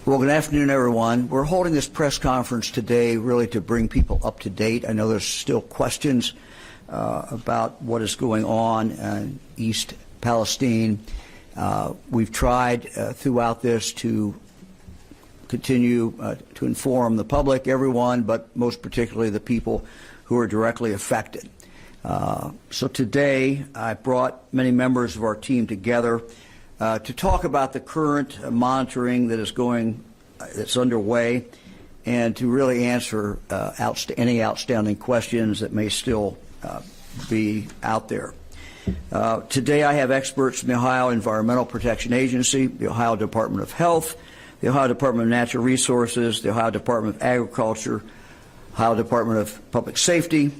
Well, good afternoon, everyone. We're holding this press conference today really to bring people up to date. I know there's still questions about what is going on in East Palestine. We've tried throughout this to continue to inform the public, everyone, but most particularly the people who are directly affected. So today I brought many members of our team together to talk about the current monitoring that's underway, and to really answer any outstanding questions that may still be out there. Today I have experts from the Ohio Environmental Protection Agency, the Ohio Department of Health, the Ohio Department of Natural Resources, the Ohio Department of Agriculture, Ohio Department of Public Safety,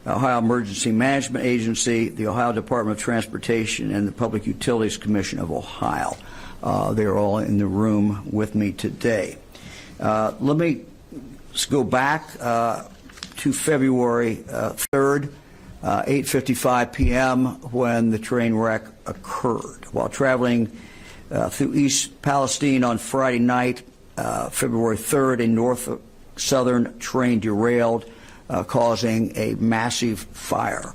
Ohio Emergency Management Agency, the Ohio Department of Transportation, and the Public Utilities Commission of Ohio. They are all in the room with me today. Let me go back to February 3rd, 8:55 p.m. when the train wreck occurred. While traveling through East Palestine on Friday night, February 3rd, a north-southern train derailed, causing a massive fire.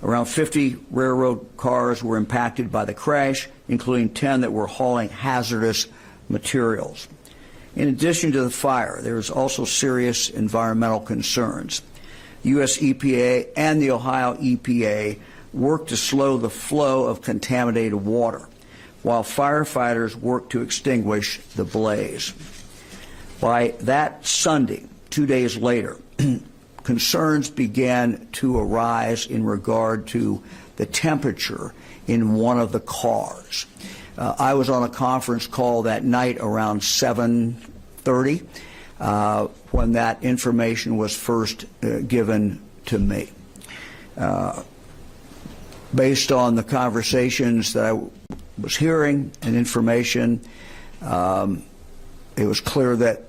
Around 50 railroad cars were impacted by the crash, including 10 that were hauling hazardous materials. In addition to the fire, there was also serious environmental concerns. The U.S. EPA and the Ohio EPA worked to slow the flow of contaminated water, while firefighters worked to extinguish the blaze. By that Sunday, 2 days later, concerns began to arise in regard to the temperature in one of the cars. I was on a conference call that night around 7:30 when that information was first given to me. Based on the conversations that I was hearing and information, it was clear that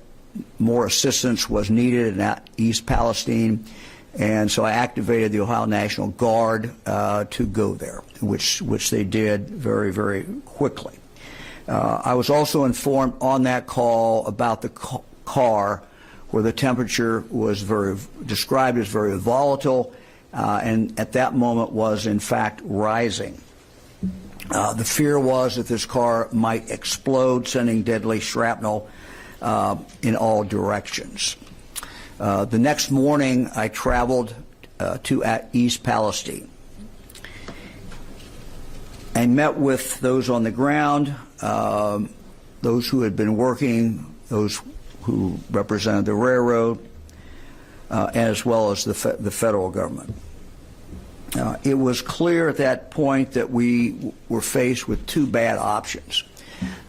more assistance was needed in East Palestine, and so I activated the Ohio National Guard to go there, which they did very, very quickly. I was also informed on that call about the car where the temperature was described as very volatile, and at that moment was in fact rising. The fear was that this car might explode, sending deadly shrapnel in all directions. The next morning, I traveled to East Palestine. I met with those on the ground, those who had been working, those who represented the railroad, as well as the federal government. It was clear at that point that we were faced with two bad options.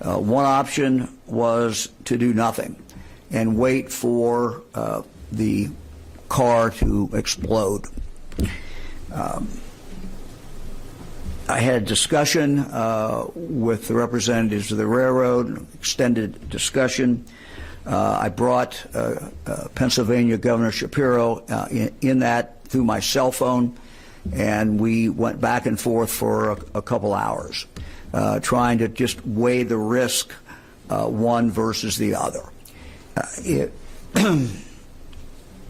One option was to do nothing and wait for the car to explode. I had a discussion with the representatives of the railroad, extended discussion. I brought Pennsylvania Governor Shapiro in that through my cell phone, and we went back and forth for a couple hours, trying to just weigh the risk, one versus the other.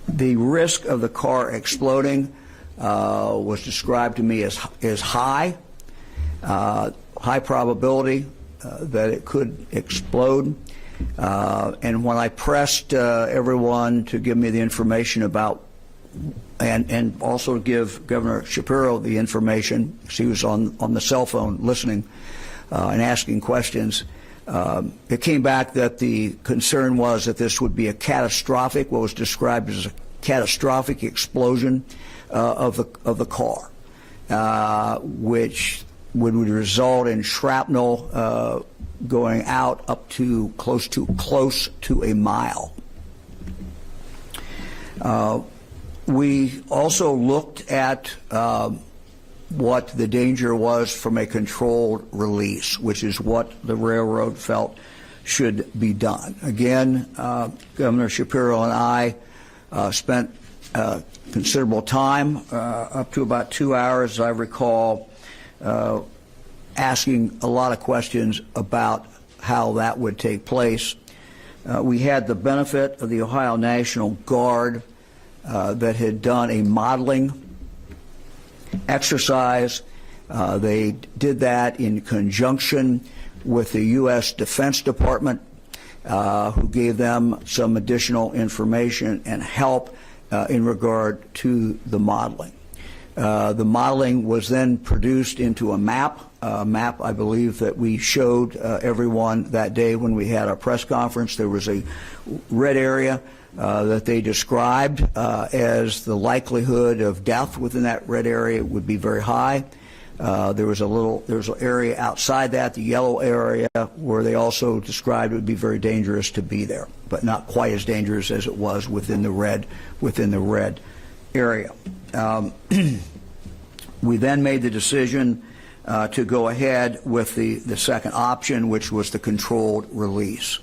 The risk of the car exploding was described to me as high probability that it could explode. And when I pressed everyone to give me the information about, and also give Governor Shapiro the information, she was on the cell phone listening and asking questions, it came back that the concern was that this would be a catastrophic, what was described as a catastrophic explosion of the car, which would result in shrapnel going out up to close to a mile. We also looked at what the danger was from a controlled release, which is what the railroad felt should be done. Again, Governor Shapiro and I spent considerable time, up to about 2 hours, as I recall, asking a lot of questions about how that would take place. We had the benefit of the Ohio National Guard that had done a modeling exercise. They did that in conjunction with the U.S. Defense Department, who gave them some additional information and help in regard to the modeling. The modeling was then produced into a map I believe that we showed everyone that day when we had our press conference. There was a red area that they described as the likelihood of death within that red area would be very high. There's an area outside that, the yellow area, where they also described it would be very dangerous to be there, but not quite as dangerous as it was within the red area. We then made the decision to go ahead with the second option, which was the controlled release.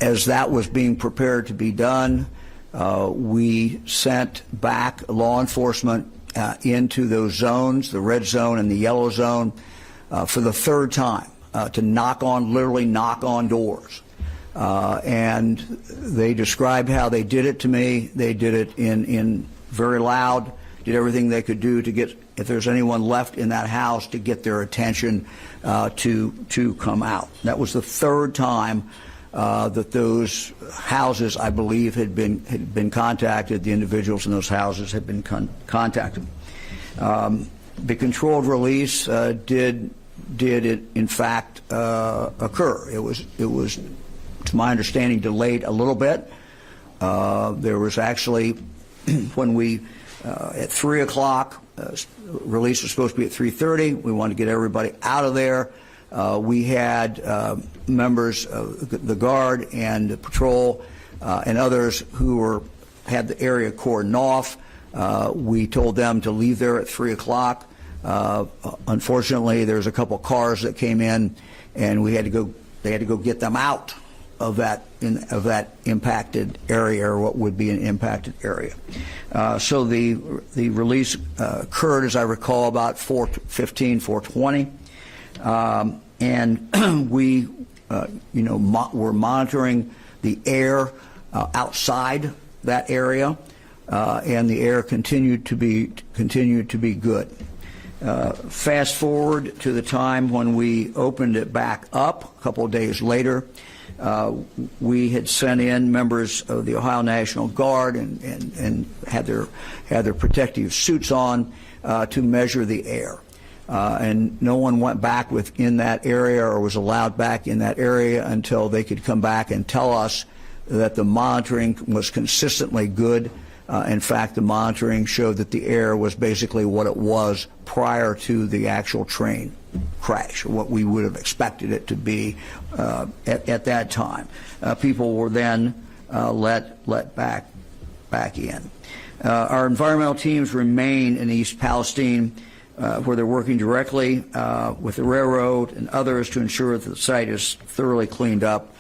As that was being prepared to be done, we sent back law enforcement into those zones, the red zone and the yellow zone, for the third time to literally knock on doors. And they described how they did it to me. They did it in very loud, did everything they could do to get, if there's anyone left in that house, to get their attention to come out. That was the third time that those houses, I believe, had been contacted. The individuals in those houses had been contacted. The controlled release did it in fact occur. It was, to my understanding, delayed a little bit. There was actually, when we at 3 o'clock, release was supposed to be at 3:30. We wanted to get everybody out of there. We had members of the Guard and the patrol and others who had the area cordoned off. We told them to leave there at 3 o'clock. Unfortunately, there's a couple cars that came in, and they had to go get them out of that impacted area, or what would be an impacted area. So the release occurred, as I recall, about 4:15, 4:20. And we, were monitoring the air outside that area, and the air continued to be good. Fast forward to the time when we opened it back up a couple of days later. We had sent in members of the Ohio National Guard and had their protective suits on to measure the air. And no one went back within that area or was allowed back in that area until they could come back and tell us that the monitoring was consistently good. In fact, the monitoring showed that the air was basically what it was prior to the actual train crash, or what we would have expected it to be at that time. People were then let back in. Our environmental teams remain in East Palestine, where they're working directly with the railroad and others to ensure that the site is thoroughly cleaned up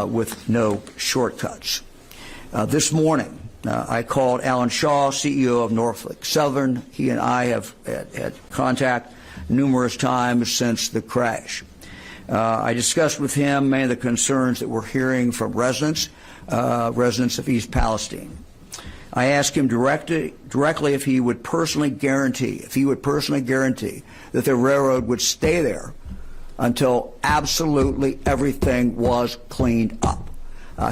with no shortcuts. This morning, I called Alan Shaw, CEO of Norfolk Southern. He and I have had contact numerous times since the crash. I discussed with him many of the concerns that we're hearing from residents of East Palestine. I asked him directly if he would personally guarantee that the railroad would stay there until absolutely everything was cleaned up.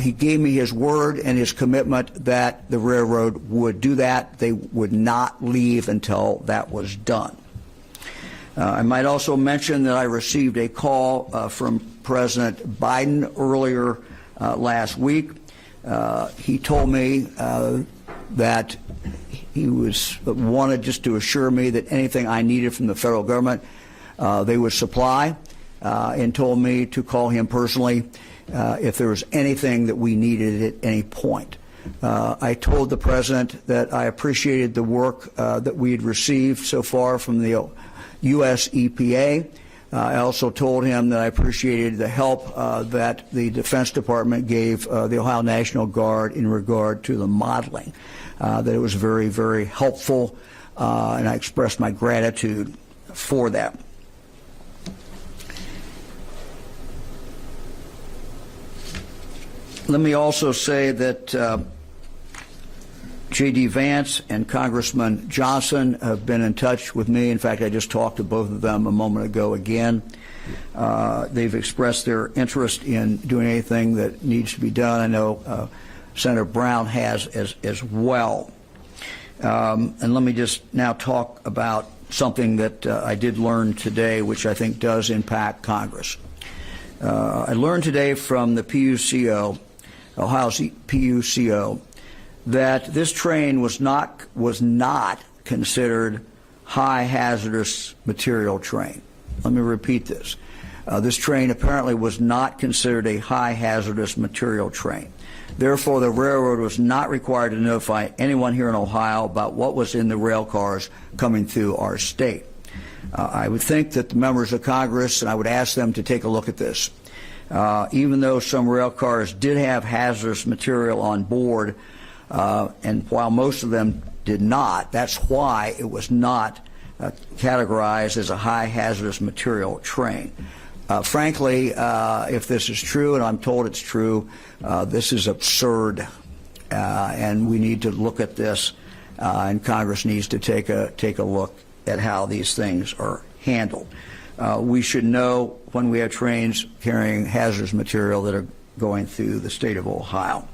He gave me his word and his commitment that the railroad would do that. They would not leave until that was done. I might also mention that I received a call from President Biden earlier last week. He told me that he wanted just to assure me that anything I needed from the federal government they would supply, and told me to call him personally if there was anything that we needed at any point. I told the President that I appreciated the work that we had received so far from the U.S. EPA. I also told him that I appreciated the help that the Defense Department gave the Ohio National Guard in regard to the modeling, that it was very, very helpful, and I expressed my gratitude for that. Let me also say that J.D. Vance and Congressman Johnson have been in touch with me. In fact, I just talked to both of them a moment ago again. They've expressed their interest in doing anything that needs to be done. I know Senator Brown has as well. And let me just now talk about something that I did learn today, which I think does impact Congress. I learned today from the PUCO, Ohio's PUCO, that this train was not considered high hazardous material train. Let me repeat this. This train apparently was not considered a high hazardous material train. Therefore, the railroad was not required to notify anyone here in Ohio about what was in the rail cars coming through our state. I would think that the members of Congress, and I would ask them to take a look at this. Even though some rail cars did have hazardous material on board, and while most of them did not, that's why it was not categorized as a high hazardous material train. Frankly, if this is true, and I'm told it's true, this is absurd, and we need to look at this, and Congress needs to take a look at how these things are handled. We should know when we have trains carrying hazardous material that are going through the state of Ohio.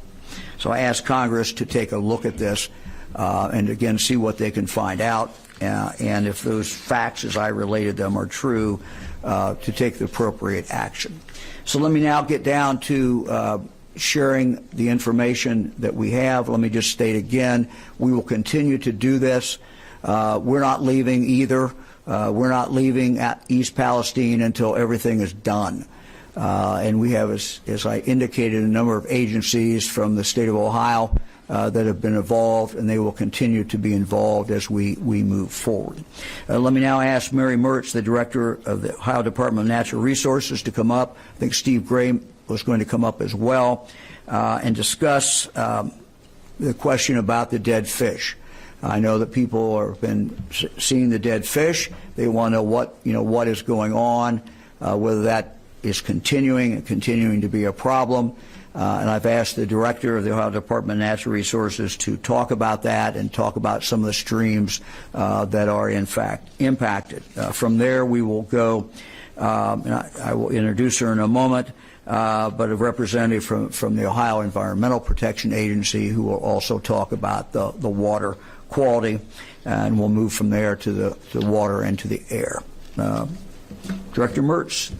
So I ask Congress to take a look at this and again see what they can find out, and if those facts as I related them are true, to take the appropriate action. So let me now get down to sharing the information that we have. Let me just state again, we will continue to do this. We're not leaving either. We're not leaving at East Palestine until everything is done. And we have, as I indicated, a number of agencies from the state of Ohio that have been involved, and they will continue to be involved as we move forward. Let me now ask Mary Mertz, the Director of the Ohio Department of Natural Resources, to come up. I think Steve Gray was going to come up as well and discuss the question about the dead fish. I know that people have been seeing the dead fish. They want to know what is going on, whether that is continuing to be a problem. And I've asked the Director of the Ohio Department of Natural Resources to talk about that and talk about some of the streams that are in fact impacted. From there we will go, and I will introduce her in a moment, but a representative from the Ohio Environmental Protection Agency who will also talk about the water quality, and we'll move from there to the water and to the air. Director Mertz.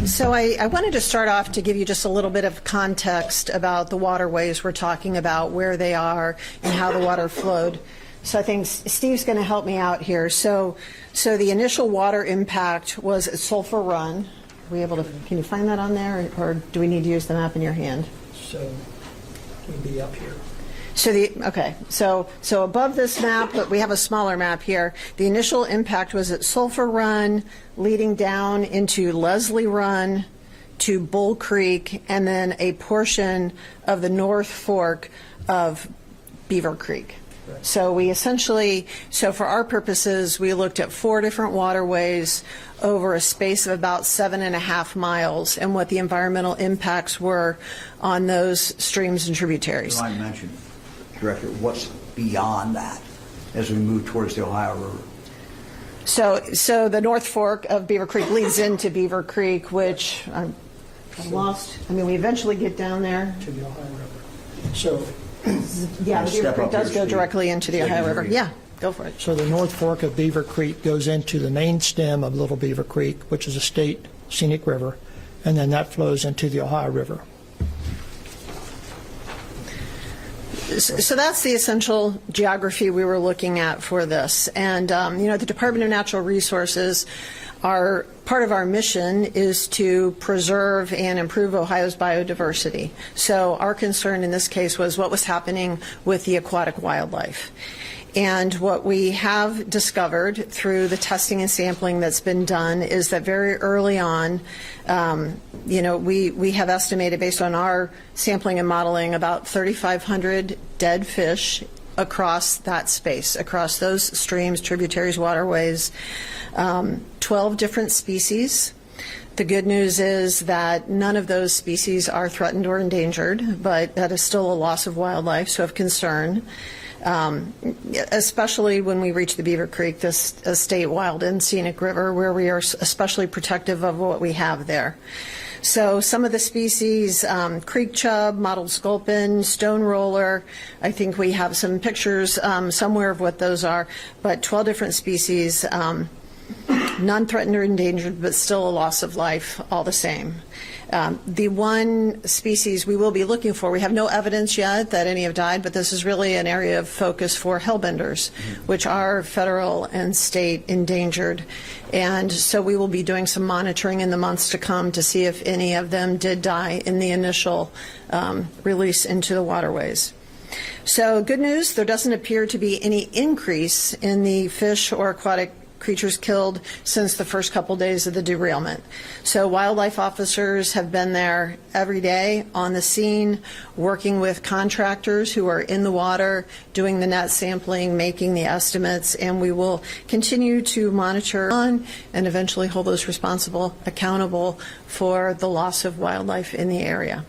So I wanted to start off to give you just a little bit of context about the waterways we're talking about, where they are, and how the water flowed. So I think Steve's going to help me out here. So the initial water impact was at Sulphur Run. Are we able to? Can you find that on there, or do we need to use the map in your hand? So it would be up here. So above this map, but we have a smaller map here. The initial impact was at Sulphur Run, leading down into Leslie Run, to Bull Creek, and then a portion of the North Fork of Beaver Creek. Right. So we essentially, for our purposes, we looked at 4 different waterways over a space of about 7.5 miles, and what the environmental impacts were on those streams and tributaries. I mentioned, Director, what's beyond that as we move towards the Ohio River? So the North Fork of Beaver Creek leads into Beaver Creek, which I'm lost. I mean, we eventually get down there. To the Ohio River. So yeah, the Beaver Creek does go directly into the Ohio River. Yeah, go for it. So the North Fork of Beaver Creek goes into the main stem of Little Beaver Creek, which is a state scenic river, and then that flows into the Ohio River. So that's the essential geography we were looking at for this. And, the Department of Natural Resources, Part of our mission is to preserve and improve Ohio's biodiversity. So our concern in this case was what was happening with the aquatic wildlife. And what we have discovered through the testing and sampling that's been done is that very early on, we have estimated, based on our sampling and modeling, about 3,500 dead fish across that space, across those streams, tributaries, waterways, 12 different species. The good news is that none of those species are threatened or endangered, but that is still a loss of wildlife, so of concern. Especially when we reach the Beaver Creek, this state wild and scenic river, where we are especially protective of what we have there. So some of the species, creek chub, mottled sculpin, stone roller, I think we have some pictures somewhere of what those are, but 12 different species, none threatened or endangered, but still a loss of life all the same. The one species we will be looking for, we have no evidence yet that any have died, but this is really an area of focus for hellbenders, which are federal and state endangered. And so we will be doing some monitoring in the months to come to see if any of them did die in the initial release into the waterways. So good news, there doesn't appear to be any increase in the fish or aquatic creatures killed since the first couple days of the derailment. So wildlife officers have been there every day on the scene, working with contractors who are in the water, doing the net sampling, making the estimates, and we will continue to monitor on and eventually hold those responsible accountable for the loss of wildlife in the area.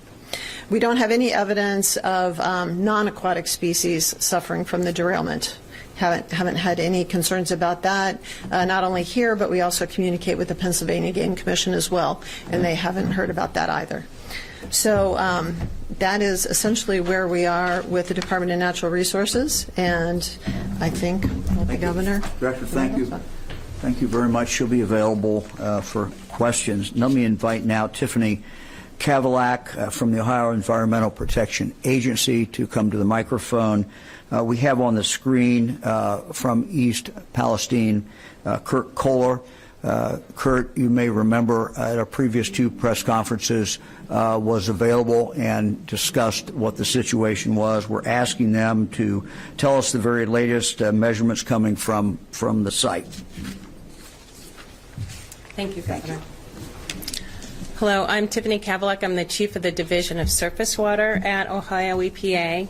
We don't have any evidence of non-aquatic species suffering from the derailment. Haven't had any concerns about that, not only here, but we also communicate with the Pennsylvania Game Commission as well, and they haven't heard about that either. So that is essentially where we are with the Department of Natural Resources, and I think the Governor. Director, thank you. Thank you very much. She'll be available for questions. Let me invite now Tiffany Kavalak from the Ohio Environmental Protection Agency to come to the microphone. We have on the screen from East Palestine, Kurt Kohler. Kurt, you may remember at our previous two press conferences was available and discussed what the situation was. We're asking them to tell us the very latest measurements coming from the site. Thank you, Governor. Hello, I'm Tiffany Kavalak. I'm the Chief of the Division of Surface Water at Ohio EPA.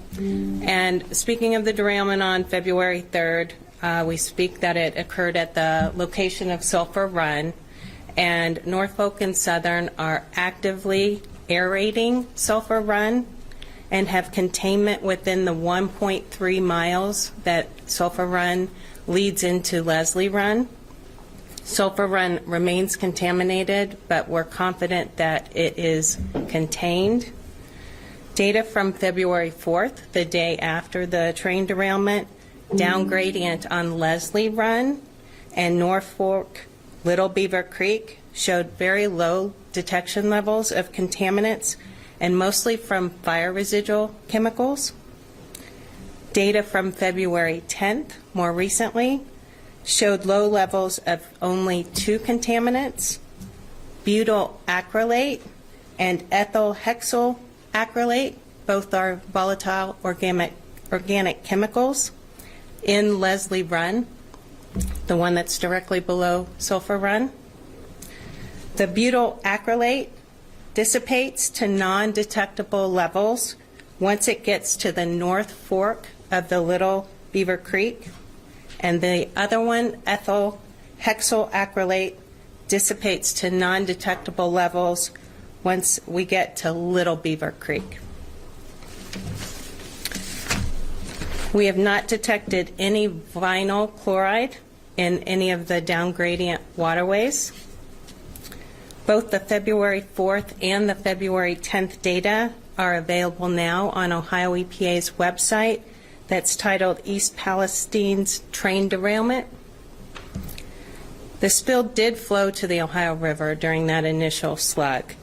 And speaking of the derailment on February 3rd, we speak that it occurred at the location of Sulphur Run, and Norfolk and Southern are actively aerating Sulphur Run and have containment within the 1.3 miles that Sulphur Run leads into Leslie Run. Sulphur Run remains contaminated, but we're confident that it is contained. Data from February 4th, the day after the train derailment, down gradient on Leslie Run and North Fork Little Beaver Creek showed very low detection levels of contaminants, and mostly from fire residual chemicals. Data from February 10th, more recently, showed low levels of only two contaminants, butyl acrylate and ethyl hexyl acrylate. Both are volatile organic chemicals in Leslie Run, the one that's directly below Sulphur Run. The butyl acrylate dissipates to non-detectable levels once it gets to the North Fork of the Little Beaver Creek. And the other one, ethyl hexyl acrylate, dissipates to non-detectable levels once we get to Little Beaver Creek. We have not detected any vinyl chloride in any of the down gradient waterways. Both the February 4th and the February 10th data are available now on Ohio EPA's website that's titled East Palestine's Train Derailment. The spill did flow to the Ohio River during that initial slug,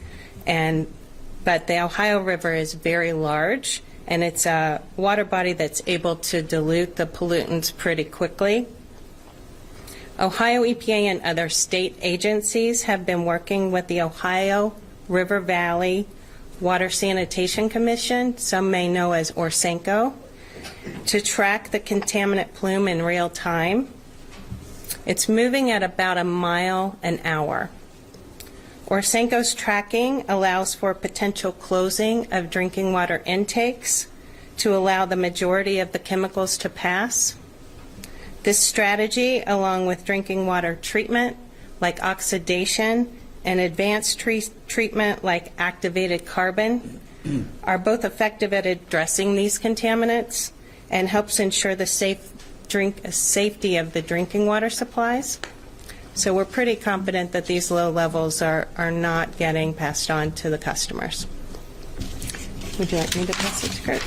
but the Ohio River is very large, and it's a water body that's able to dilute the pollutants pretty quickly. Ohio EPA and other state agencies have been working with the Ohio River Valley Water Sanitation Commission, some may know as ORSANCO, to track the contaminant plume in real time. It's moving at about a mile an hour. ORSANCO's tracking allows for potential closing of drinking water intakes to allow the majority of the chemicals to pass. This strategy, along with drinking water treatment like oxidation and advanced treatment like activated carbon, are both effective at addressing these contaminants and helps ensure the safety of the drinking water supplies. So we're pretty confident that these low levels are not getting passed on to the customers. Would you like me to pass it to Kurt?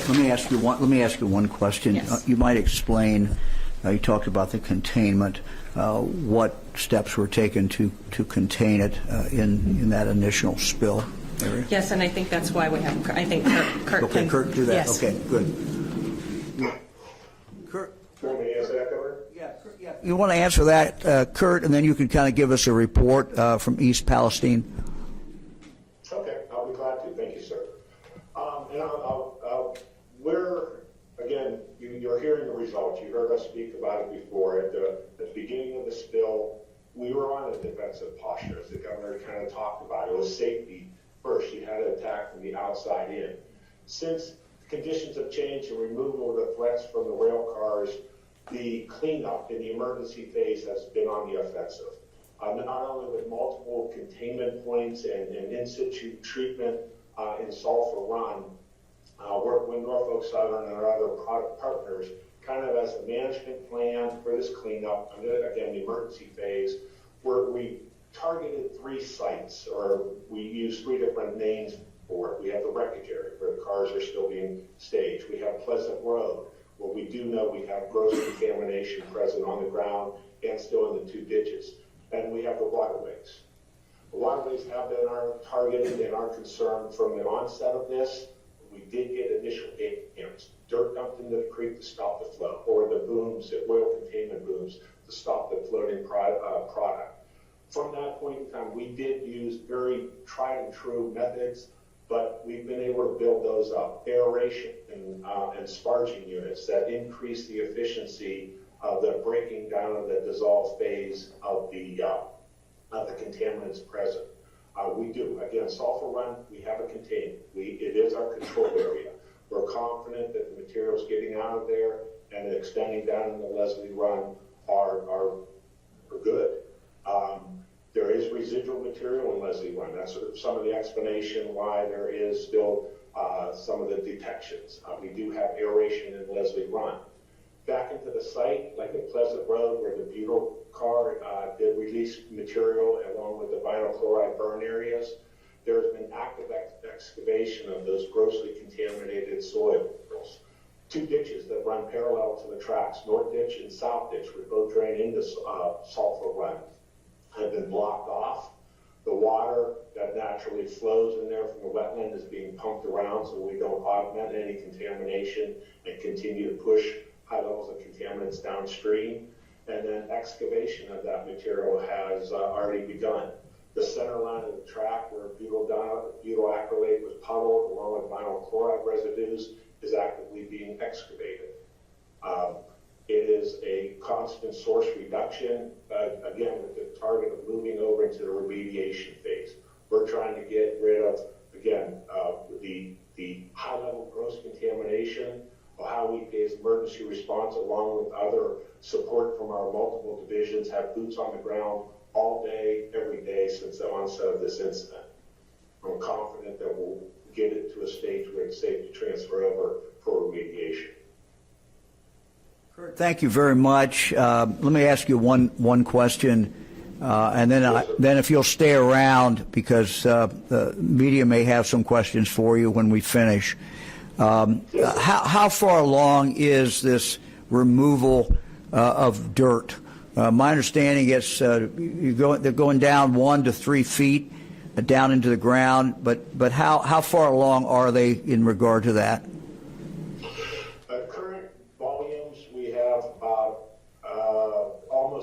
Let me ask you one question. Yes. You might explain. You talked about the containment. What steps were taken to contain it in that initial spill area? Yes, and I think that's why we have. I think Kurt Okay, can. Kurt, do that. Yes. Okay, good. Kurt. Want me to answer that, Governor? Yeah. You want to answer that, Kurt, and then you can kind of give us a report from East Palestine. Okay, I'll be glad to. Thank you, sir. We're, again, you're hearing the results. You heard us speak about it before. At the beginning of the spill, we were on a defensive posture, as the governor kind of talked about. It was safety first. You had to attack from the outside in. Since conditions have changed and removal of the threats from the rail cars, the cleanup in the emergency phase has been on the offensive. Not only with multiple containment points and in situ treatment in Sulphur Run, work with Norfolk Southern and our other partners, kind of as a management plan for this cleanup, again, the emergency phase, where we targeted 3 sites, or we used 3 different names for it. We have the wreckage area where the cars are still being staged. We have Pleasant Road, where we do know we have gross contamination present on the ground and still in the 2 ditches. And we have the waterways. The waterways have been our targeted and our concern from the onset of this. We did get initial damage. Dirt dumped into the creek to stop the flow, or the booms, the oil containment booms, to stop the floating product. From that point in time, we did use very tried and true methods, but we've been able to build those up. Aeration and sparging units that increase the efficiency of the breaking down of the dissolved phase of the contaminants present. We do. Again, Sulphur Run, we have it contained. It is our control area. We're confident that the materials getting out of there and extending down in the Leslie Run are good. There is residual material in Leslie Run. That's some of the explanation why there is still some of the detections. We do have aeration in Leslie Run. Back into the site, like at Pleasant Road, where the butyl car did release material along with the vinyl chloride burn areas, there's been active excavation of those grossly contaminated soils. 2 ditches that run parallel to the tracks, North Ditch and South Ditch, which both drain into Sulphur Run, have been blocked off. The water that naturally flows in there from the wetland is being pumped around so we don't augment any contamination and continue to push high levels of contaminants downstream. And then excavation of that material has already begun. The center line of the track where butyl acrylate was puddled along with vinyl chloride residues is actively being excavated. It is a constant source reduction, again, with the target of moving over into the remediation phase. We're trying to get rid of, again, the high-level gross contamination. Ohio EPA's emergency response, along with other support from our multiple divisions, have boots on the ground all day, every day since the onset of this incident. I'm confident that we'll get it to a stage where it's safe to transfer over for remediation. Thank you very much. Let me ask you one question, and then if you'll stay around, because the media may have some questions for you when we finish. How far along is this removal of dirt? My understanding is they're going down 1 to 3 feet down into the ground, but how far along are they in regard to that? Almost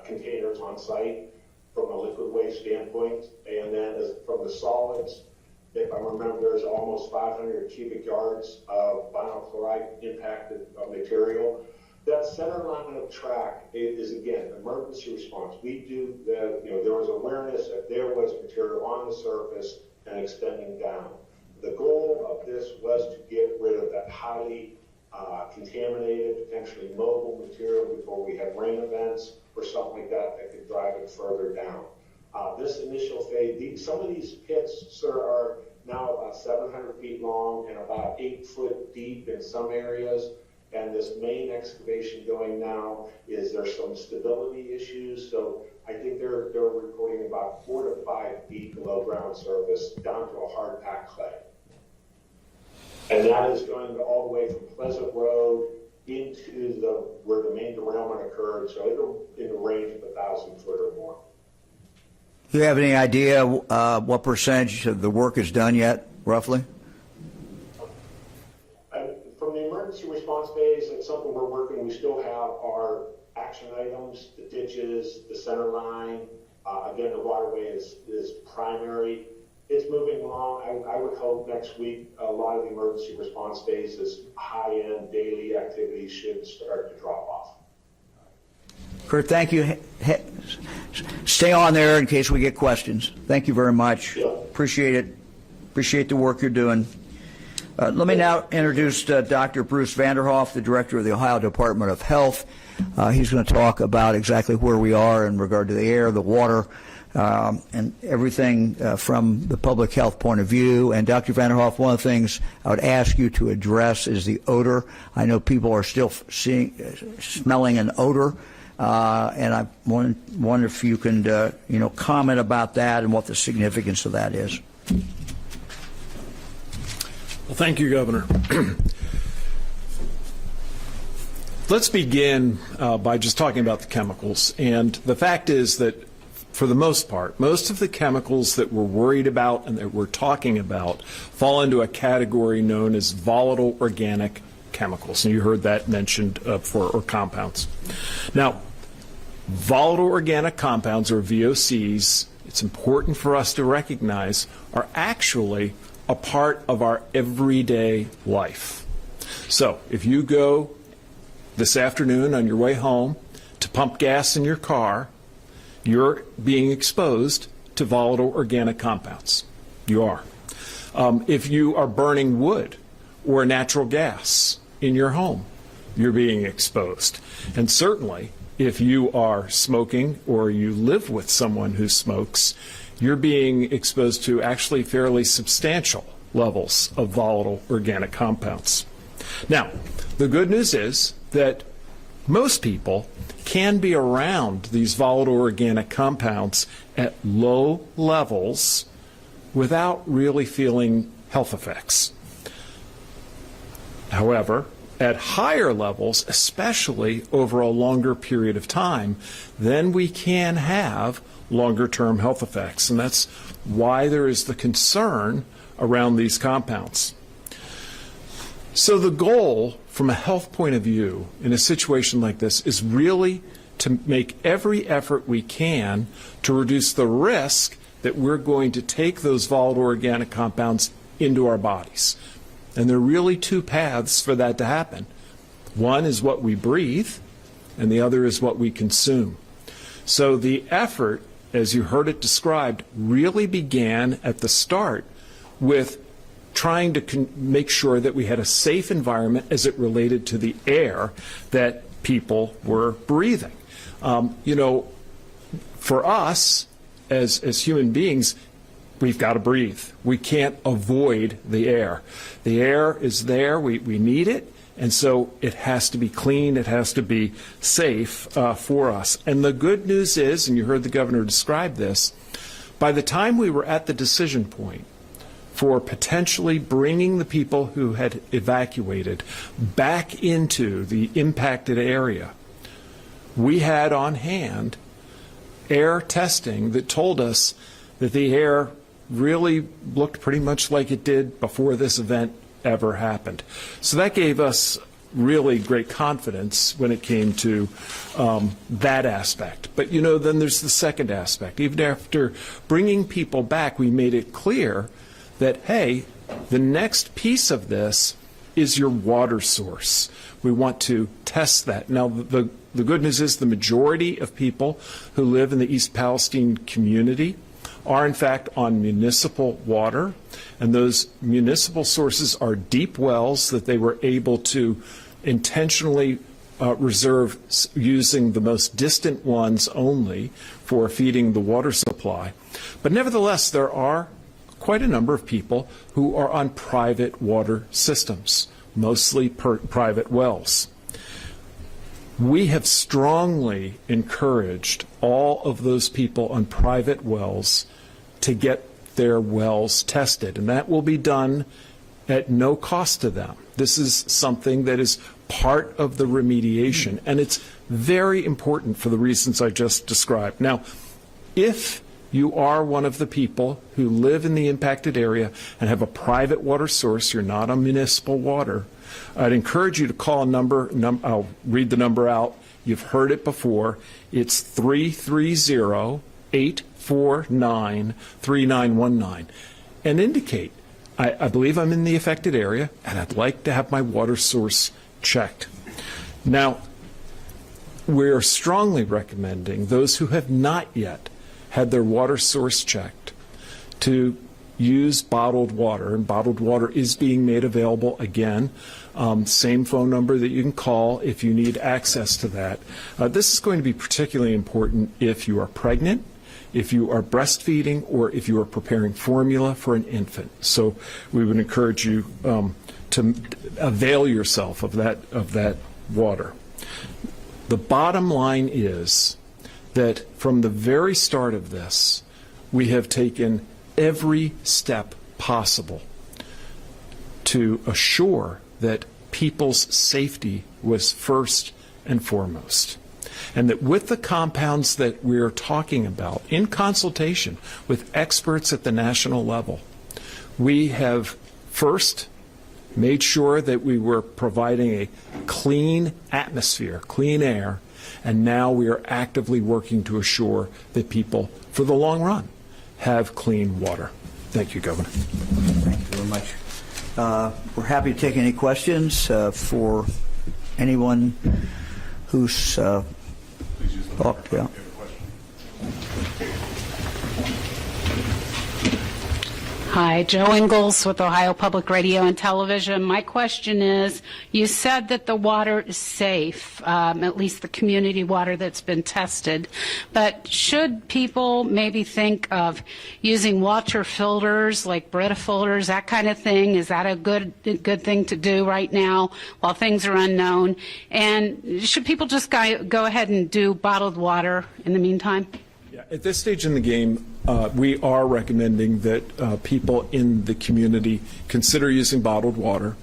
containers on site from a liquid waste standpoint. And then from the solids, if I remember, there's almost 500 cubic yards of vinyl chloride impacted material. That center line of track is again, emergency response. We do the, there was awareness that there was material on the surface and extending down. The goal of this was to get rid of that highly contaminated, potentially mobile material before we had rain events or something like that that could drive it further down. This initial phase, some of these pits, sir, are now about 700 feet long and about 8 foot deep in some areas. And this main excavation going now there's some stability issues. So I think they're reporting about 4 to 5 feet below ground surface down to a hard packed clay. And that is going all the way from Pleasant Road into where the main derailment occurred. So it'll in the range of 1,000 foot or more. Do you have any idea what percentage of the work is done yet, roughly? From the emergency response phase, it's something we're working. We still have our action items, the ditches, the center line. Again, the waterway is primary. It's moving along. I would hope next week a lot of the emergency response phases, high-end daily activities should start to drop off. Kurt, thank you. Stay on there in case we get questions. Thank you very much. Yeah. Appreciate it. Appreciate the work you're doing. Let me now introduce Dr. Bruce Vanderhoff, the Director of the Ohio Department of Health. He's going to talk about exactly where we are in regard to the air, the water, and everything from the public health point of view. And Dr. Vanderhoff, one of the things I would ask you to address is the odor. I know people are still smelling an odor, and I wonder if you can comment about that and what the significance of that is. Well, thank you, Governor. Let's begin by just talking about the chemicals. And the fact is that, for the most part, most of the chemicals that we're worried about and that we're talking about fall into a category known as volatile organic chemicals. And you heard that mentioned before, or compounds. Now, volatile organic compounds, or VOCs, it's important for us to recognize, are actually a part of our everyday life. So if you go this afternoon on your way home to pump gas in your car, you're being exposed to volatile organic compounds. You are. If you are burning wood or natural gas in your home, you're being exposed. And certainly, if you are smoking or you live with someone who smokes, you're being exposed to actually fairly substantial levels of volatile organic compounds. Now, the good news is that most people can be around these volatile organic compounds at low levels without really feeling health effects. However, at higher levels, especially over a longer period of time, then we can have longer-term health effects. And that's why there is the concern around these compounds. So the goal from a health point of view in a situation like this is really to make every effort we can to reduce the risk that we're going to take those volatile organic compounds into our bodies. And there are really two paths for that to happen. One is what we breathe, and the other is what we consume. So the effort, as you heard it described, really began at the start with trying to make sure that we had a safe environment as it related to the air that people were breathing. For us as human beings, we've got to breathe. We can't avoid the air. The air is there. We need it. And so it has to be clean. It has to be safe for us. And the good news is, and you heard the governor describe this, by the time we were at the decision point for potentially bringing the people who had evacuated back into the impacted area, we had on hand air testing that told us that the air really looked pretty much like it did before this event ever happened. So that gave us really great confidence when it came to that aspect. But, then there's the second aspect. Even after bringing people back, we made it clear that, hey, the next piece of this is your water source. We want to test that. Now, the good news is the majority of people who live in the East Palestine community are, in fact, on municipal water, and those municipal sources are deep wells that they were able to intentionally reserve using the most distant ones only for feeding the water supply. But nevertheless, there are quite a number of people who are on private water systems, mostly private wells. We have strongly encouraged all of those people on private wells to get their wells tested, and that will be done at no cost to them. This is something that is part of the remediation, and it's very important for the reasons I just described. Now, if you are one of the people who live in the impacted area and have a private water source, you're not on municipal water, I'd encourage you to call a number. I'll read the number out. You've heard it before. It's 330-849-3919. And indicate, I believe I'm in the affected area, and I'd like to have my water source checked. Now, we're strongly recommending those who have not yet had their water source checked to use bottled water, and bottled water is being made available again. Same phone number that you can call if you need access to that. This is going to be particularly important if you are pregnant, if you are breastfeeding, or if you are preparing formula for an infant. So we would encourage you to avail yourself of that water. The bottom line is that from the very start of this, we have taken every step possible to assure that people's safety was first and foremost. And that with the compounds that we're talking about, in consultation with experts at the national level, we have first made sure that we were providing a clean atmosphere, clean air, and now we are actively working to assure that people, for the long run, have clean water. Thank you, Governor. Thank you very much. We're happy to take any questions for anyone who's talked. Yeah. Hi, Joe Ingalls with Ohio Public Radio and Television. My question is, you said that the water is safe, at least the community water that's been tested, but should people maybe think of using water filters like Brita filters, that kind of thing? Is that a good thing to do right now while things are unknown? And should people just go ahead and do bottled water in the meantime? Yeah, at this stage in the game, we are recommending that people in the community consider using bottled water.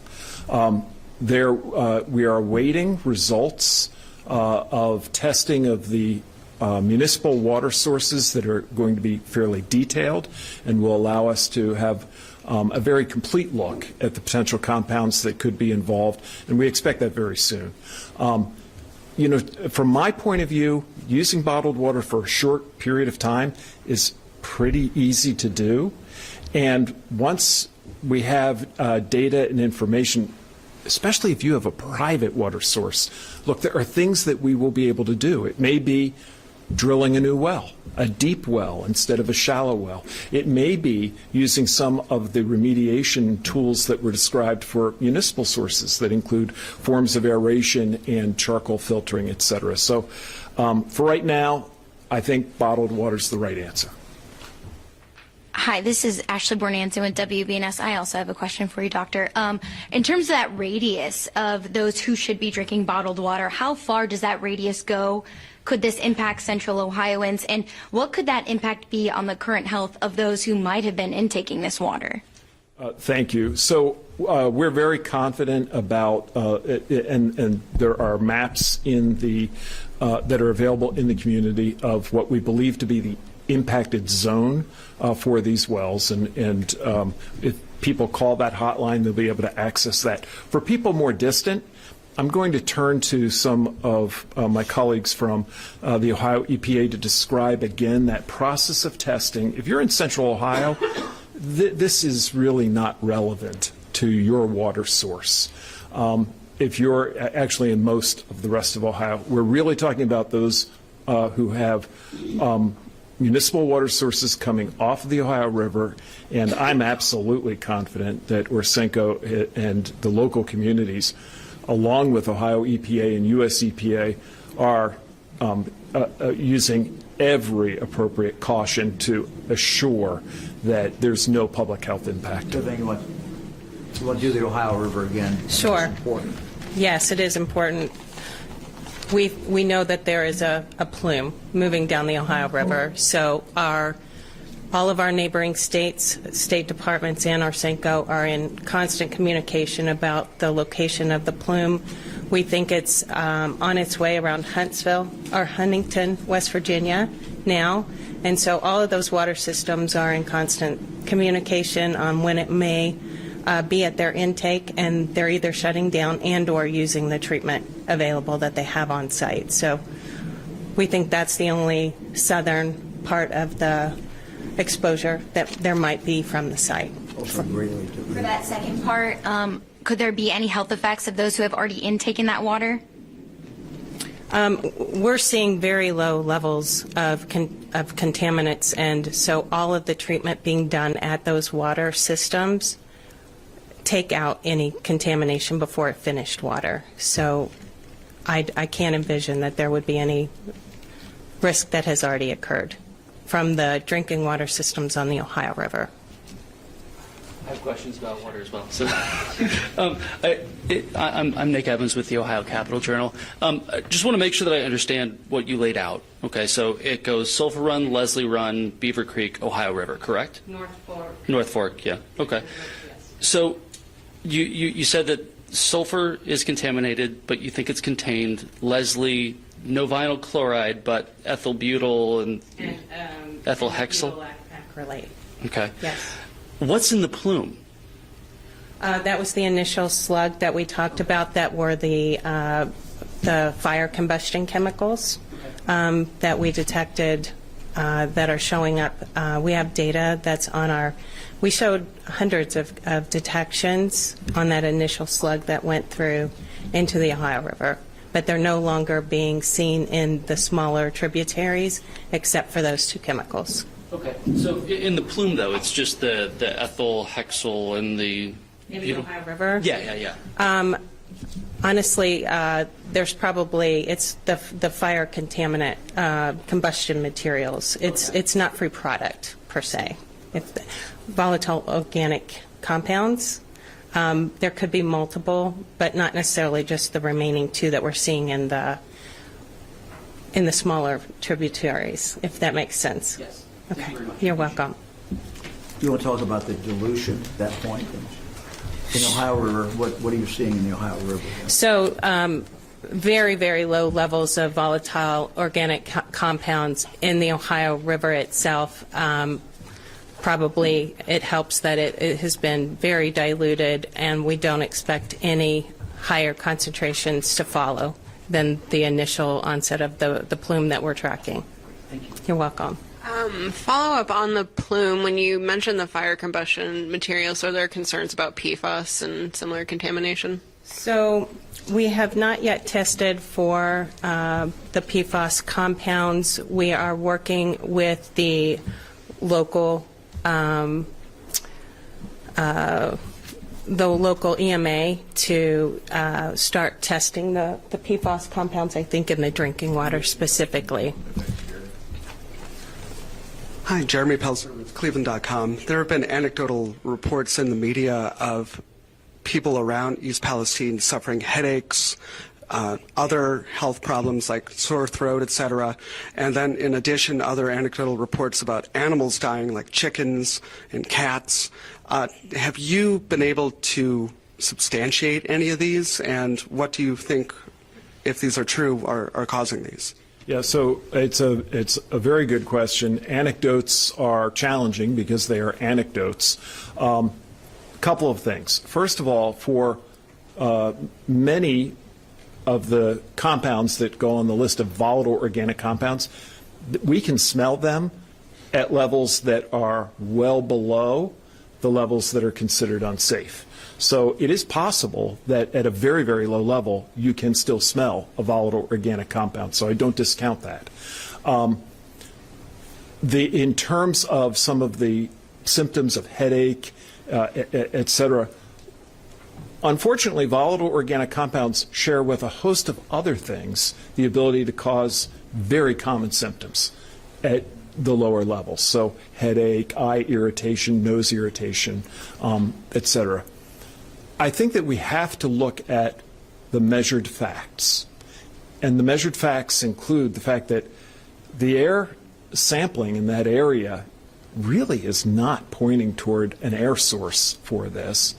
We are awaiting results of testing of the municipal water sources that are going to be fairly detailed and will allow us to have a very complete look at the potential compounds that could be involved, and we expect that very soon. From my point of view, using bottled water for a short period of time is pretty easy to do. And once we have data and information, especially if you have a private water source, look, there are things that we will be able to do. It may be drilling a new well, a deep well instead of a shallow well. It may be using some of the remediation tools that were described for municipal sources that include forms of aeration and charcoal filtering, et cetera. So for right now, I think bottled water is the right answer. Hi, this is Ashley Bornanson with WBNS. I also have a question for you, Doctor. In terms of that radius of those who should be drinking bottled water, how far does that radius go? Could this impact Central Ohioans? And what could that impact be on the current health of those who might have been intaking this water? Thank you. So we're very confident about, and there are maps in the that are available in the community of what we believe to be the impacted zone for these wells, and if people call that hotline, they'll be able to access that. For people more distant, I'm going to turn to some of my colleagues from the Ohio EPA to describe again that process of testing. If you're in Central Ohio, this is really not relevant to your water source. If you're actually in most of the rest of Ohio, we're really talking about those who have municipal water sources coming off of the Ohio River, and I'm absolutely confident that Orsenco and the local communities, along with Ohio EPA and US EPA, are using every appropriate caution to assure that there's no public health impact. You want to do the Ohio River again? Sure. It's important. Yes, it is important. We know that there is a plume moving down the Ohio River, so all of our neighboring states, state departments, and Orsenco are in constant communication about the location of the plume. We think it's on its way around Huntsville or Huntington, West Virginia now, and so all of those water systems are in constant communication on when it may be at their intake, and they're either shutting down and or using the treatment available that they have on site. So we think that's the only southern part of the exposure that there might be from the site. For that second part, could there be any health effects of those who have already intaken that water? We're seeing very low levels of contaminants, and so all of the treatment being done at those water systems take out any contamination before it finished water. So I can't envision that there would be any risk that has already occurred from the drinking water systems on the Ohio River. I have questions about water as well. So, I'm Nick Evans with the Ohio Capital Journal. I just want to make sure that I understand what you laid out. Okay, so it goes Sulphur Run, Leslie Run, Beaver Creek, Ohio River, correct? North Fork. North Fork, yeah. Okay. So you said that sulfur is contaminated, but you think it's contained. Leslie, no vinyl chloride, but ethyl butyl and ethyl hexyl? Acrylate. Okay. Yes. What's in the plume? That was the initial slug that we talked about that were the fire combustion chemicals that we detected that are showing up. We have data that's on our, we showed hundreds of detections on that initial slug that went through into the Ohio River, but they're no longer being seen in the smaller tributaries except for those two chemicals. Okay. So in the plume, though, it's just the ethyl hexyl and the... In the Ohio River? Yeah. Honestly, there's probably, it's the fire contaminant combustion materials. It's not free product per se. It's volatile organic compounds. There could be multiple, but not necessarily just the remaining two that we're seeing in the smaller tributaries, if that makes sense. Yes. Okay. Thank you very much. You're welcome. You want to talk about the dilution at that point? In the Ohio River, what are you seeing in the Ohio River? So very, very low levels of volatile organic compounds in the Ohio River itself. Probably it helps that it has been very diluted, and we don't expect any higher concentrations to follow than the initial onset of the plume that we're tracking. Thank you. You're welcome. Follow up on the plume. When you mentioned the fire combustion materials, are there concerns about PFAS and similar contamination? So we have not yet tested for the PFAS compounds. We are working with the local EMA to start testing the PFAS compounds, I think, in the drinking water specifically. Hi, Jeremy Pelzer with Cleveland.com. There have been anecdotal reports in the media of people around East Palestine suffering headaches, other health problems like sore throat, etc. And then in addition, other anecdotal reports about animals dying like chickens and cats. Have you been able to substantiate any of these? And what do you think, if these are true, are causing these? Yeah, so it's a very good question. Anecdotes are challenging because they are anecdotes. Couple of things. First of all, for many of the compounds that go on the list of volatile organic compounds, we can smell them at levels that are well below the levels that are considered unsafe. So it is possible that at a very, very low level, you can still smell a volatile organic compound. So I don't discount that. In terms of some of the symptoms of headache, et cetera, unfortunately, volatile organic compounds share with a host of other things the ability to cause very common symptoms at the lower levels. So headache, eye irritation, nose irritation, et cetera. I think that we have to look at the measured facts. And the measured facts include the fact that the air sampling in that area really is not pointing toward an air source for this.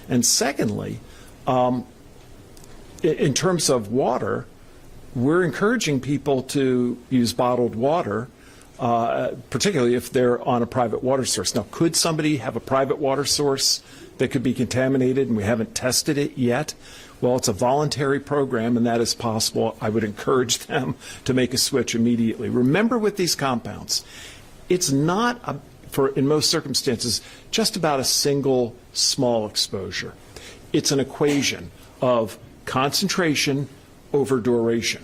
And secondly, in terms of water, we're encouraging people to use bottled water, particularly if they're on a private water source. Now, could somebody have a private water source that could be contaminated and we haven't tested it yet? Well, it's a voluntary program, and that is possible. I would encourage them to make a switch immediately. Remember, with these compounds, it's not, in most circumstances, just about a single small exposure. It's an equation of concentration over duration.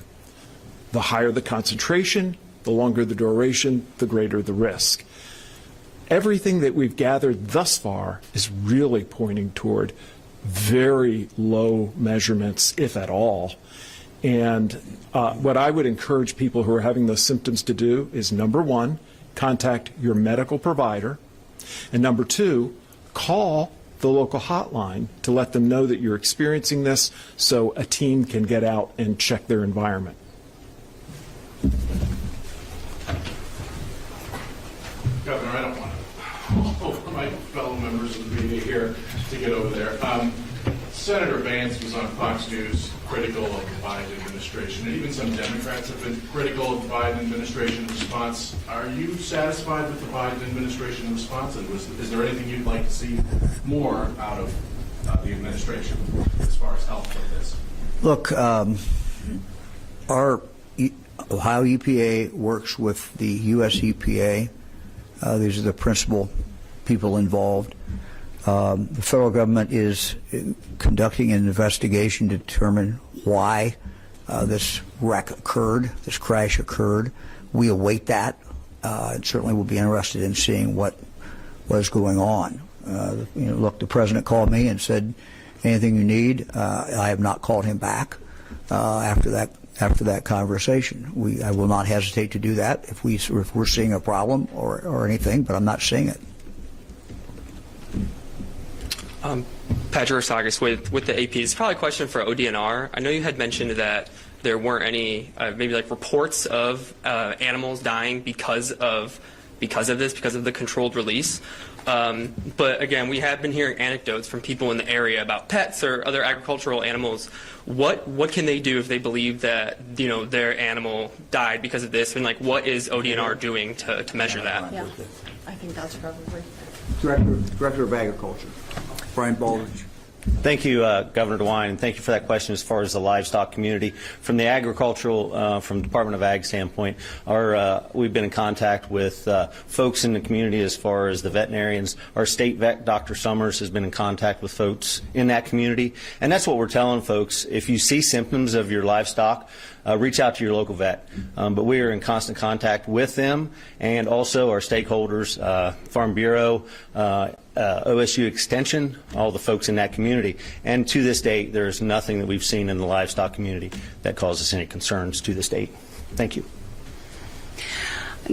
The higher the concentration, the longer the duration, the greater the risk. Everything that we've gathered thus far is really pointing toward very low measurements, if at all. And what I would encourage people who are having those symptoms to do is, number one, contact your medical provider, and number two, call the local hotline to let them know that you're experiencing this so a team can get out and check their environment. Governor, I don't want to over my fellow members of the media here to get over there. Senator Vance was on Fox News critical of the Biden administration, and even some Democrats have been critical of the Biden administration response. Are you satisfied with the Biden administration response, and is there anything you'd like to see more out of the administration as far as help with this? Look, our Ohio EPA works with the U.S. EPA. These are the principal people involved. The federal government is conducting an investigation to determine why this wreck occurred, this crash occurred. We await that. And certainly we'll be interested in seeing what was going on. Look, the president called me and said, anything you need. I have not called him back after that conversation. I will not hesitate to do that if we're seeing a problem or anything, but I'm not seeing it. Patrick Sagas with the AP. It's probably a question for ODNR. I know you had mentioned that there weren't any maybe like reports of animals dying because of the controlled release. But again, we have been hearing anecdotes from people in the area about pets or other agricultural animals. What can they do if they believe that their animal died because of this? And what is ODNR doing to measure that? Yeah, I think that's probably Director of Agriculture, Brian Baldridge. Thank you, Governor DeWine, and thank you for that question as far as the livestock community. From the agricultural, from Department of Ag standpoint, we've been in contact with folks in the community as far as the veterinarians. Our state vet, Dr. Summers, has been in contact with folks in that community. And that's what we're telling folks. If you see symptoms of your livestock, reach out to your local vet. But we are in constant contact with them and also our stakeholders, Farm Bureau, OSU Extension, all the folks in that community. And to this date, there is nothing that we've seen in the livestock community that causes any concerns to this date. Thank you.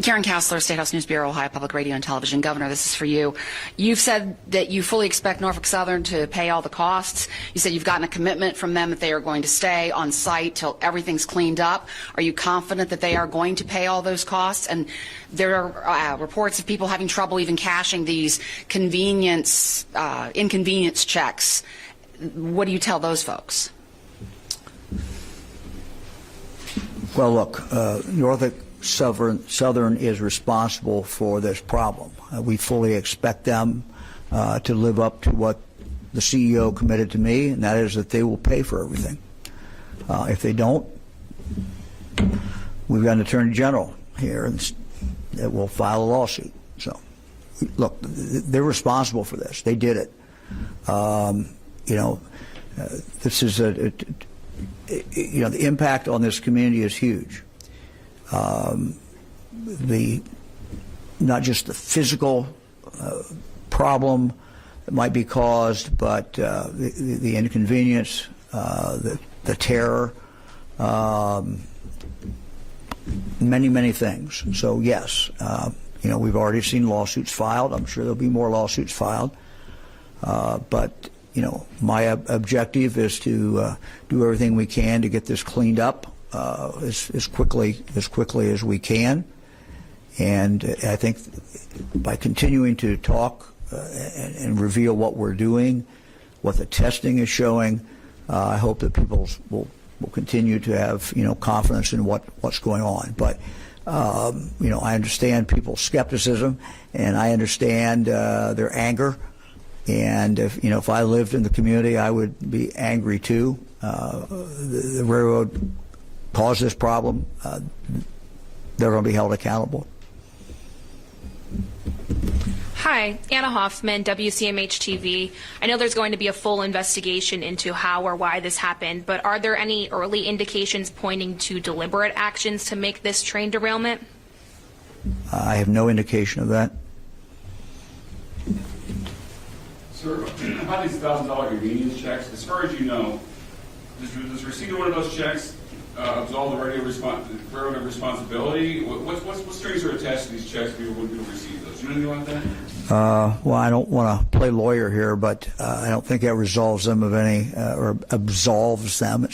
Karen Kassler, State House News Bureau, Ohio Public Radio and Television. Governor, this is for you. You've said that you fully expect Norfolk Southern to pay all the costs. You said you've gotten a commitment from them that they are going to stay on site till everything's cleaned up. Are you confident that they are going to pay all those costs? And there are reports of people having trouble even cashing these inconvenience checks. What do you tell those folks? Well, look, Norfolk Southern is responsible for this problem. We fully expect them to live up to what the CEO committed to me, and that is that they will pay for everything. If they don't, we've got an attorney general here that will file a lawsuit. So, look, they're responsible for this. They did it. This is the impact on this community is huge. Not just the physical problem that might be caused, but the inconvenience, the terror, many things. So yes, we've already seen lawsuits filed. I'm sure there'll be more lawsuits filed. But my objective is to do everything we can to get this cleaned up as quickly as we can. And I think by continuing to talk and reveal what we're doing, what the testing is showing, I hope that people will continue to have confidence in what's going on. But I understand people's skepticism, and I understand their anger. And if I lived in the community, I would be angry too. The railroad caused this problem. They're going to be held accountable. Hi, Anna Hoffman, WCMH-TV. I know there's going to be a full investigation into how or why this happened, but are there any early indications pointing to deliberate actions to make this train derailment? I have no indication of that. Sir, about these $1,000 convenience checks, as far as you know, does receipt of one of those checks absolve the railroad of responsibility? What strings are attached to these checks when people receive those? Do you know anything about that? Well, I don't want to play lawyer here, but I don't think that resolves them of any, or absolves them,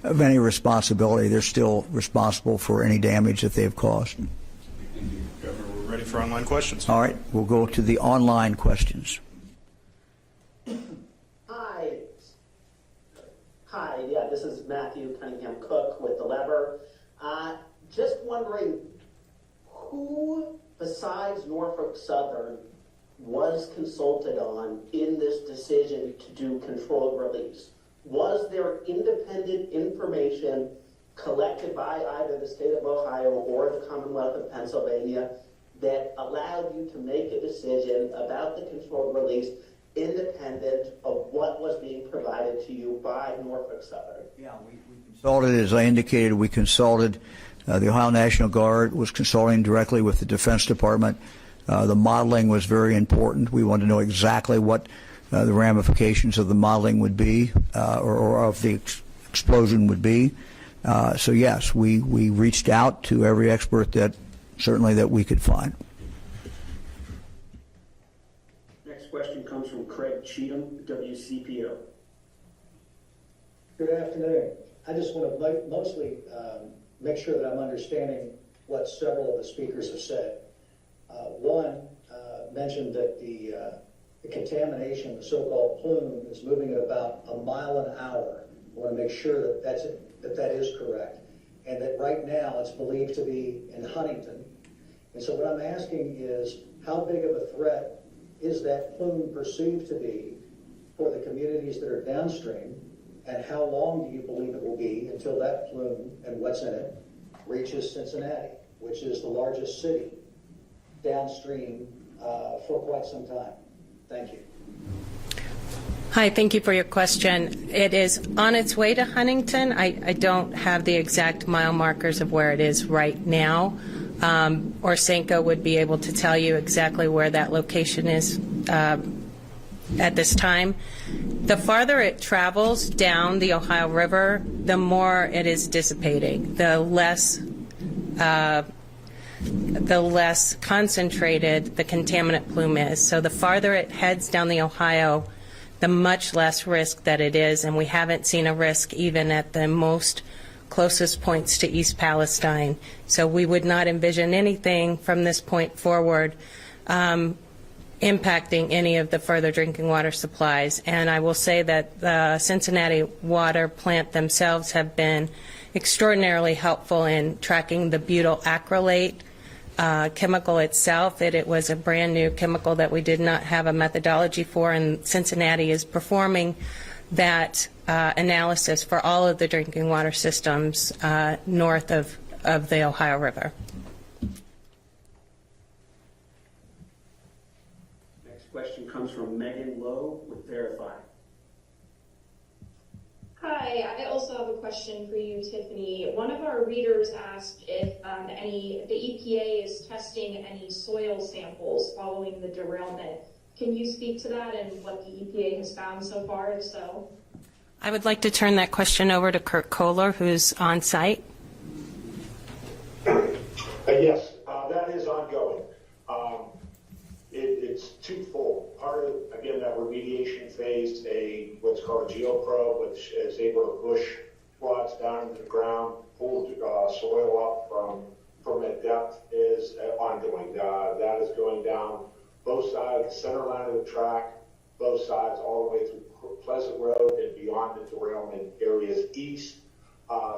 of any responsibility. They're still responsible for any damage that they've caused. Thank you, Governor. We're ready for online questions. All right, we'll go to the online questions. Hi, this is Matthew Cunningham Cook with The Lever. Just wondering, who besides Norfolk Southern was consulted on in this decision to do controlled release? Was there independent information collected by either the state of Ohio or the Commonwealth of Pennsylvania that allowed you to make a decision about the controlled release independent of what was being provided to you by Norfolk Southern? Yeah, we consulted, as I indicated, we consulted. The Ohio National Guard was consulting directly with the Defense Department. The modeling was very important. We wanted to know exactly what the ramifications of the modeling would be, or of the explosion would be. So yes, we reached out to every expert that we could find. Question comes from Craig Cheatham, WCPO. Good afternoon. I just want to mostly make sure that I'm understanding what several of the speakers have said. One mentioned that the contamination, the so-called plume, is moving at about a mile an hour. I want to make sure that that is correct, and that right now it's believed to be in Huntington. And so what I'm asking is, how big of a threat is that plume perceived to be for the communities that are downstream, and how long do you believe it will be until that plume and what's in it reaches Cincinnati, which is the largest city downstream for quite some time? Thank you. Hi, thank you for your question. It is on its way to Huntington. I don't have the exact mile markers of where it is right now. Orsenko would be able to tell you exactly where that location is at this time. The farther it travels down the Ohio River, the more it is dissipating, the less concentrated the contaminant plume is. So the farther it heads down the Ohio, the much less risk that it is, and we haven't seen a risk even at the most closest points to East Palestine. So we would not envision anything from this point forward impacting any of the further drinking water supplies. And I will say that the Cincinnati water plant themselves have been extraordinarily helpful in tracking the butyl acrylate chemical itself. It was a brand new chemical that we did not have a methodology for, and Cincinnati is performing that analysis for all of the drinking water systems north of the Ohio River. Next question comes from Megan Lowe with Verify. Hi, I also have a question for you, Tiffany. One of our readers asked if the EPA is testing any soil samples following the derailment. Can you speak to that and what the EPA has found so far, if so? I would like to turn that question over to Kurt Kohler, who's on site. Yes, that is ongoing. It's twofold. Part of, again, that remediation phase, what's called a geoprobe, which is able to push rods down into the ground, pull soil up from that depth, is ongoing. That is going down both sides, the center line of the track, both sides, all the way through Pleasant Road and beyond the derailment areas east.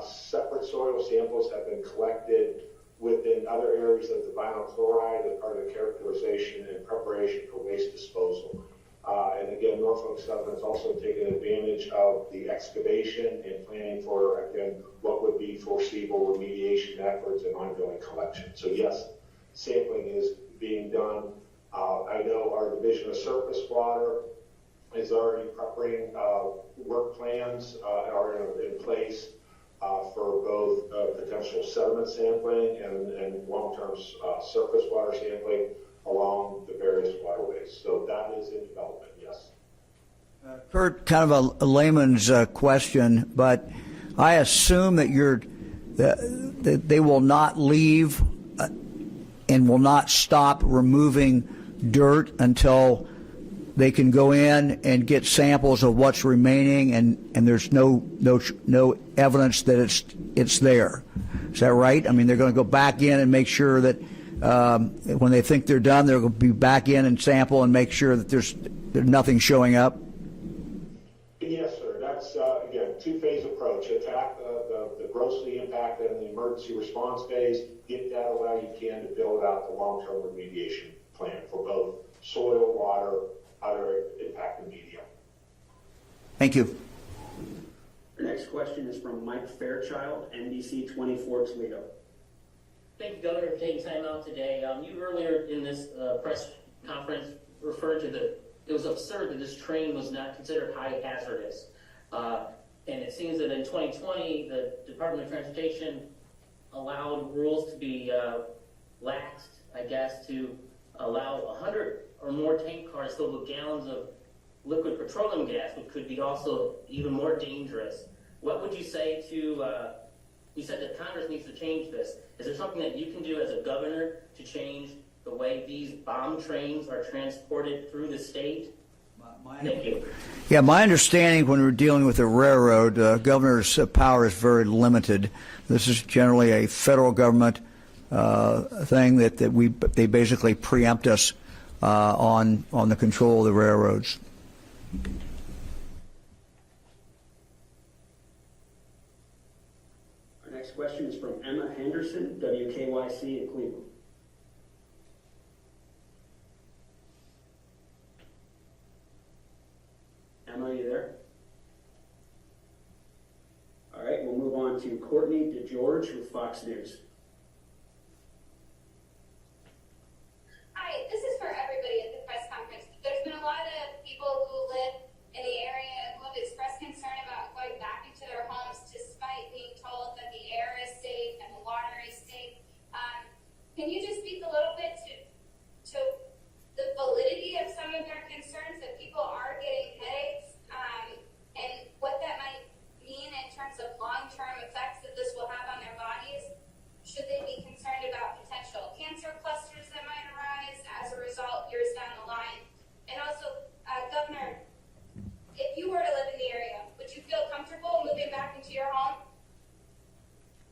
Separate soil samples have been collected within other areas of the vinyl chloride as part of the characterization and preparation for waste disposal. And again, Norfolk Southern has also taken advantage of the excavation and planning for, again, what would be foreseeable remediation efforts and ongoing collection. So yes, sampling is being done. I know our Division of Surface Water is already preparing work plans are in place for both potential sediment sampling and long-term surface water sampling along the various waterways. So that is in development, yes. Kurt, kind of a layman's question, but I assume that they will not leave and will not stop removing dirt until they can go in and get samples of what's remaining, and there's no evidence that it's there. Is that right? I mean, they're going to go back in and make sure that when they think they're done, they're going to be back in and sample and make sure that there's nothing showing up. Yes, sir. That's again two-phase approach: attack the grossly impacted and the emergency response phase. Get data while you can to build out the long-term remediation plan for both soil, water, other impacted media. Thank you. Our next question is from Mike Fairchild, NBC 24 Toledo. Thank you, Governor, for taking time out today. You earlier in this press conference referred to it was absurd that this train was not considered high hazardous. And it seems that in 2020, the Department of Transportation allowed rules to be laxed, I guess, to allow 100 or more tank cars filled with gallons of liquid petroleum gas, which could be also even more dangerous. What would you say to, you said that Congress needs to change this. Is there something that you can do as a governor to change the way these bomb trains are transported through the state? Thank you. Yeah, my understanding when we're dealing with a railroad, governor's power is very limited. This is generally a federal government thing that they basically preempt us on the control of the railroads. Our next question is from Emma Henderson, WKYC in Cleveland. Emma, are you there? All right, we'll move on to Courtney DeGeorge with Fox News. Hi, this is for everybody at the press conference. There's been a lot of people who live in the area who have expressed concern about going back into their homes despite being told that the air is safe and the water is safe. Can you just speak a little bit to the validity of some of their concerns that people are getting headaches and what that might mean in terms of long-term effects that this will have on their bodies? Should they be concerned about potential cancer clusters that might arise as a result years down the line? And also, Governor, if you were to live in the area, would you feel comfortable moving back into your home?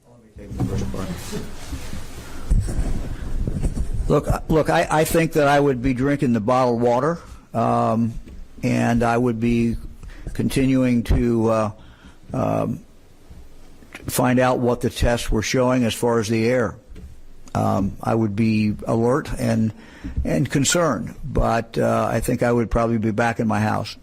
Let me take the first part. Look, I think that I would be drinking the bottled water, and I would be continuing to find out what the tests were showing as far as the air. I would be alert and concerned, but I think I would probably be back in my house.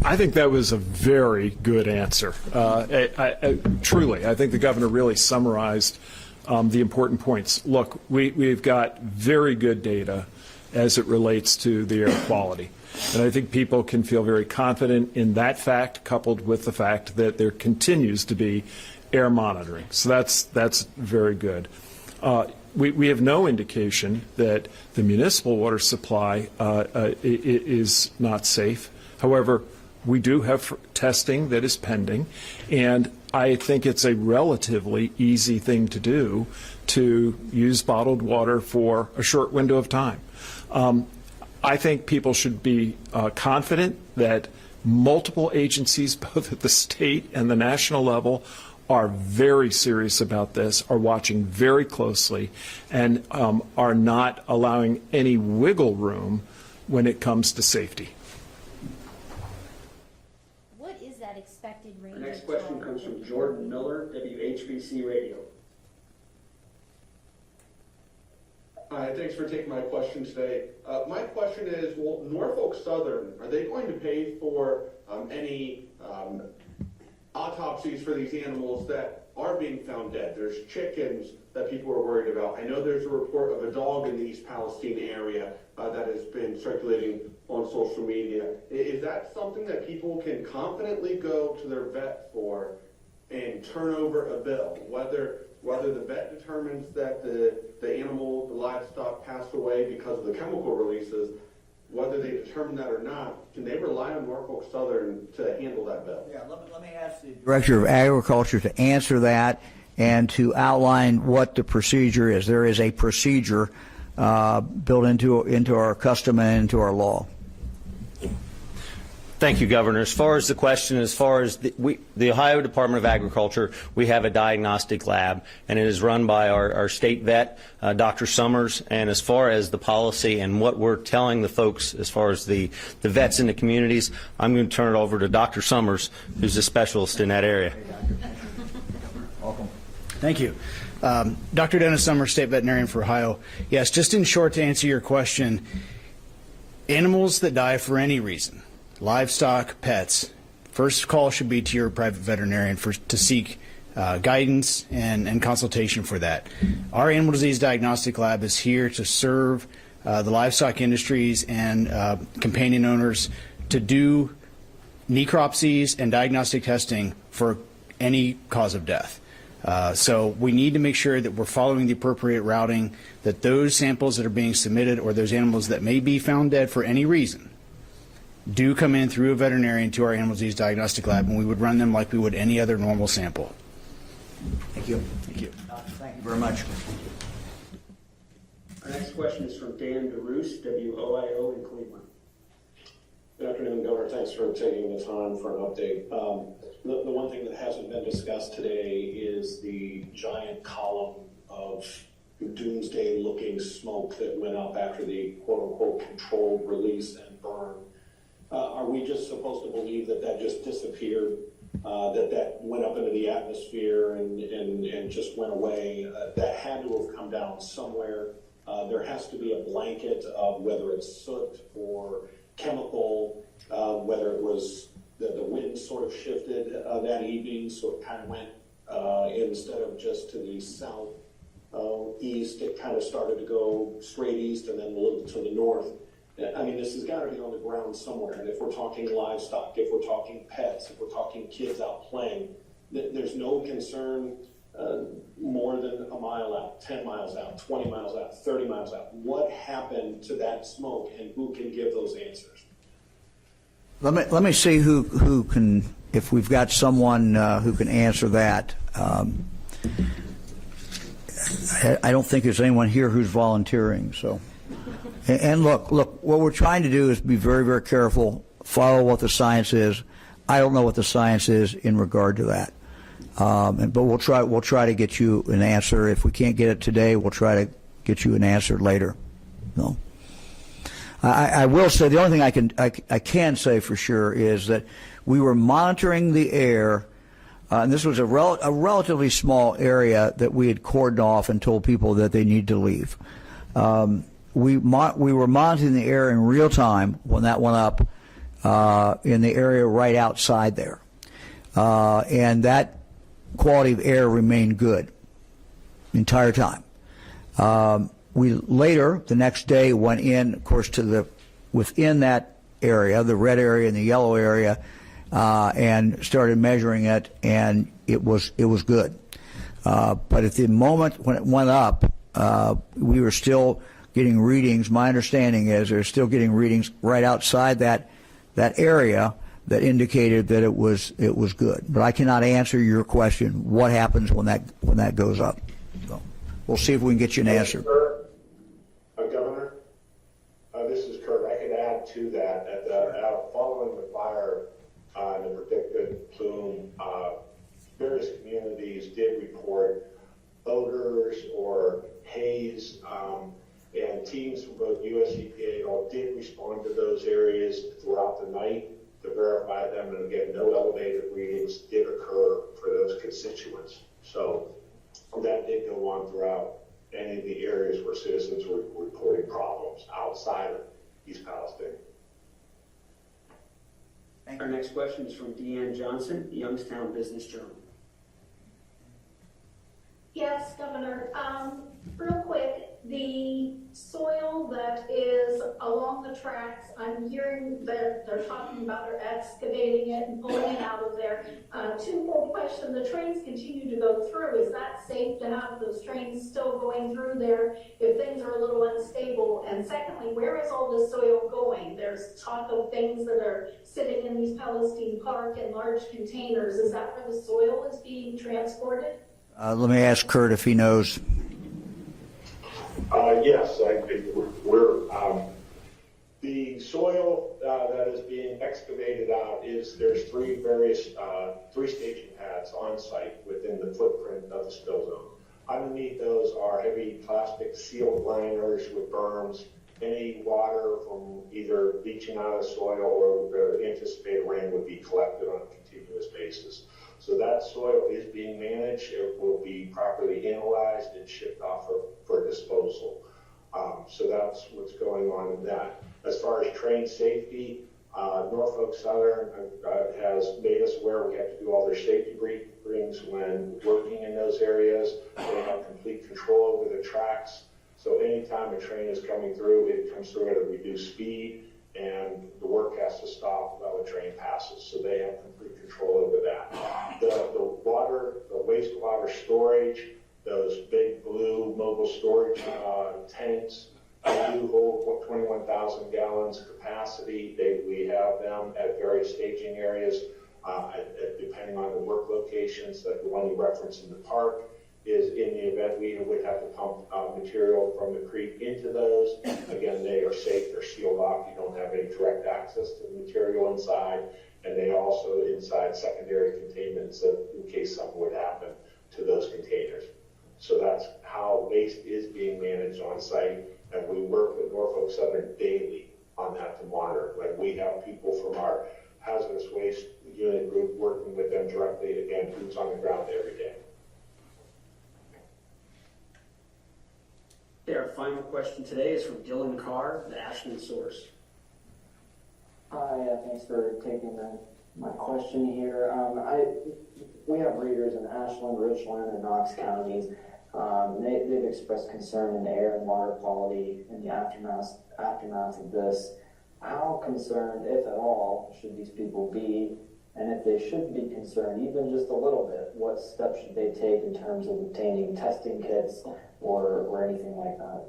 I think that was a very good answer. Truly, I think the governor really summarized the important points. Look, we've got very good data as it relates to the air quality. And I think people can feel very confident in that fact, coupled with the fact that there continues to be air monitoring. So that's very good. We have no indication that the municipal water supply is not safe. However, we do have testing that is pending, and I think it's a relatively easy thing to do to use bottled water for a short window of time. I think people should be confident that multiple agencies, both at the state and the national level, are very serious about this, are watching very closely, and are not allowing any wiggle room when it comes to safety. What is that expected range? The next question comes from Jordan Miller, WHBC Radio. Hi, thanks for taking my question today. My question is, will Norfolk Southern, are they going to pay for any autopsies for these animals that are being found dead? There's chickens that people are worried about. I know there's a report of a dog in the East Palestine area that has been circulating on social media. Is that something that people can confidently go to their vet for and turn over a bill? Whether the vet determines that the animal, the livestock passed away because of the chemical releases, whether they determine that or not, can they rely on Norfolk Southern to handle that bill? Yeah, let me ask the Director of Agriculture to answer that and to outline what the procedure is. There is a procedure built into our custom and into our law. Thank you, Governor. As far as the question, as far as the Ohio Department of Agriculture, we have a diagnostic lab, and it is run by our state vet, Dr. Summers. And as far as the policy and what we're telling the folks as far as the vets in the communities, I'm going to turn it over to Dr. Summers, who's a specialist in that area. Welcome. Thank you. Dr. Dennis Summers, State Veterinarian for Ohio. Yes, just in short to answer your question, animals that die for any reason, livestock, pets, first call should be to your private veterinarian to seek guidance and consultation for that. Our animal disease diagnostic lab is here to serve the livestock industries and companion owners to do necropsies and diagnostic testing for any cause of death. So we need to make sure that we're following the appropriate routing, that those samples that are being submitted or those animals that may be found dead for any reason do come in through a veterinarian to our animal disease diagnostic lab, and we would run them like we would any other normal sample. Thank you. Thank you. Thank you very much. Our next question is from Dan DeRoos, WOIO in Cleveland. Good afternoon, Governor. Thanks for taking the time for an update. The one thing that hasn't been discussed today is the giant column of doomsday-looking smoke that went up after the quote-unquote controlled release and burn. Are we just supposed to believe that that just disappeared, that went up into the atmosphere and just went away? That had to have come down somewhere. There has to be a blanket of whether it's soot or chemical, whether it was the wind sort of shifted that evening, so it kind of went instead of just to the south east, it kind of started to go straight east and then a little to the north. I mean, this has got to be on the ground somewhere. And if we're talking livestock, if we're talking pets, if we're talking kids out playing, there's no concern more than a mile out, 10 miles out, 20 miles out, 30 miles out. What happened to that smoke, and who can give those answers? Let me see who can, if we've got someone who can answer that. I don't think there's anyone here who's volunteering. So, and look, what we're trying to do is be very, very careful, follow what the science is. I don't know what the science is in regard to that, but we'll try to get you an answer. If we can't get it today, we'll try to get you an answer later. No. I will say the only thing I can say for sure is that we were monitoring the air, and this was a relatively small area that we had cordoned off and told people that they need to leave. We were monitoring the air in real time when that went up in the area right outside there. And that quality of air remained good the entire time. We later, the next day, went in, of course, to within that area, the red area and the yellow area, and started measuring it, and it was good. But at the moment when it went up, we were still getting readings. My understanding is they're still getting readings right outside that area that indicated that it was good. But I cannot answer your question. What happens when that goes up? So we'll see if we can get you an answer. Governor, this is Kurt. I could add to that. Following the fire and the predicted plume, various communities did report odors or haze, and teams from both US EPA and all did respond to those areas throughout the night to verify them. And again, no elevated readings did occur for those constituents. So that did go on throughout any of the areas where citizens were reporting problems outside of East Palestine. Our next question is from Deanne Johnson, Youngstown Business Journal. Yes, Governor. Real quick, the soil that is along the tracks, I'm hearing that they're talking about they're excavating it and pulling it out of there. Twofold question, the trains continue to go through. Is that safe to have those trains still going through there if things are a little unstable? And secondly, where is all this soil going? There's talk of things that are sitting in East Palestine Park in large containers. Is that where the soil is being transported? Let me ask Kurt if he knows. Yes, the soil that is being excavated out there's three staging pads on site within the footprint of the spill zone. Underneath those are heavy plastic sealed liners with berms. Any water from either leaching out of the soil or anticipated rain would be collected on a continuous basis. So that soil is being managed. It will be properly analyzed and shipped off for disposal. So that's what's going on in that. As far as train safety, Norfolk Southern has made us aware we have to do all their safety briefings when working in those areas. They have complete control over the tracks. So anytime a train is coming through, it comes through at a reduced speed, and the work has to stop while the train passes. So they have complete control over that. The wastewater storage, those big blue mobile storage tanks, they do hold 21,000 gallons capacity. We have them at various staging areas, depending on the work locations. Like the one you referenced in the park is in the event we would have to pump material from the creek into those. Again, they are safe, they're sealed off, you don't have any direct access to the material inside, and they also inside secondary containments in case something would happen to those containers. So that's how waste is being managed on site, and we work with Norfolk Southern daily on that to monitor. Like we have people from our hazardous waste unit group working with them directly, again, boots on the ground every day. Okay, our final question today is from Dylan Carr, the Ashland Source. Hi, thanks for taking my question here. We have readers in Ashland, Richland, and Knox counties. They've expressed concern in the air and water quality in the aftermath of this. How concerned, if at all, should these people be? And if they should be concerned, even just a little bit, what steps should they take in terms of obtaining testing kits or anything like that?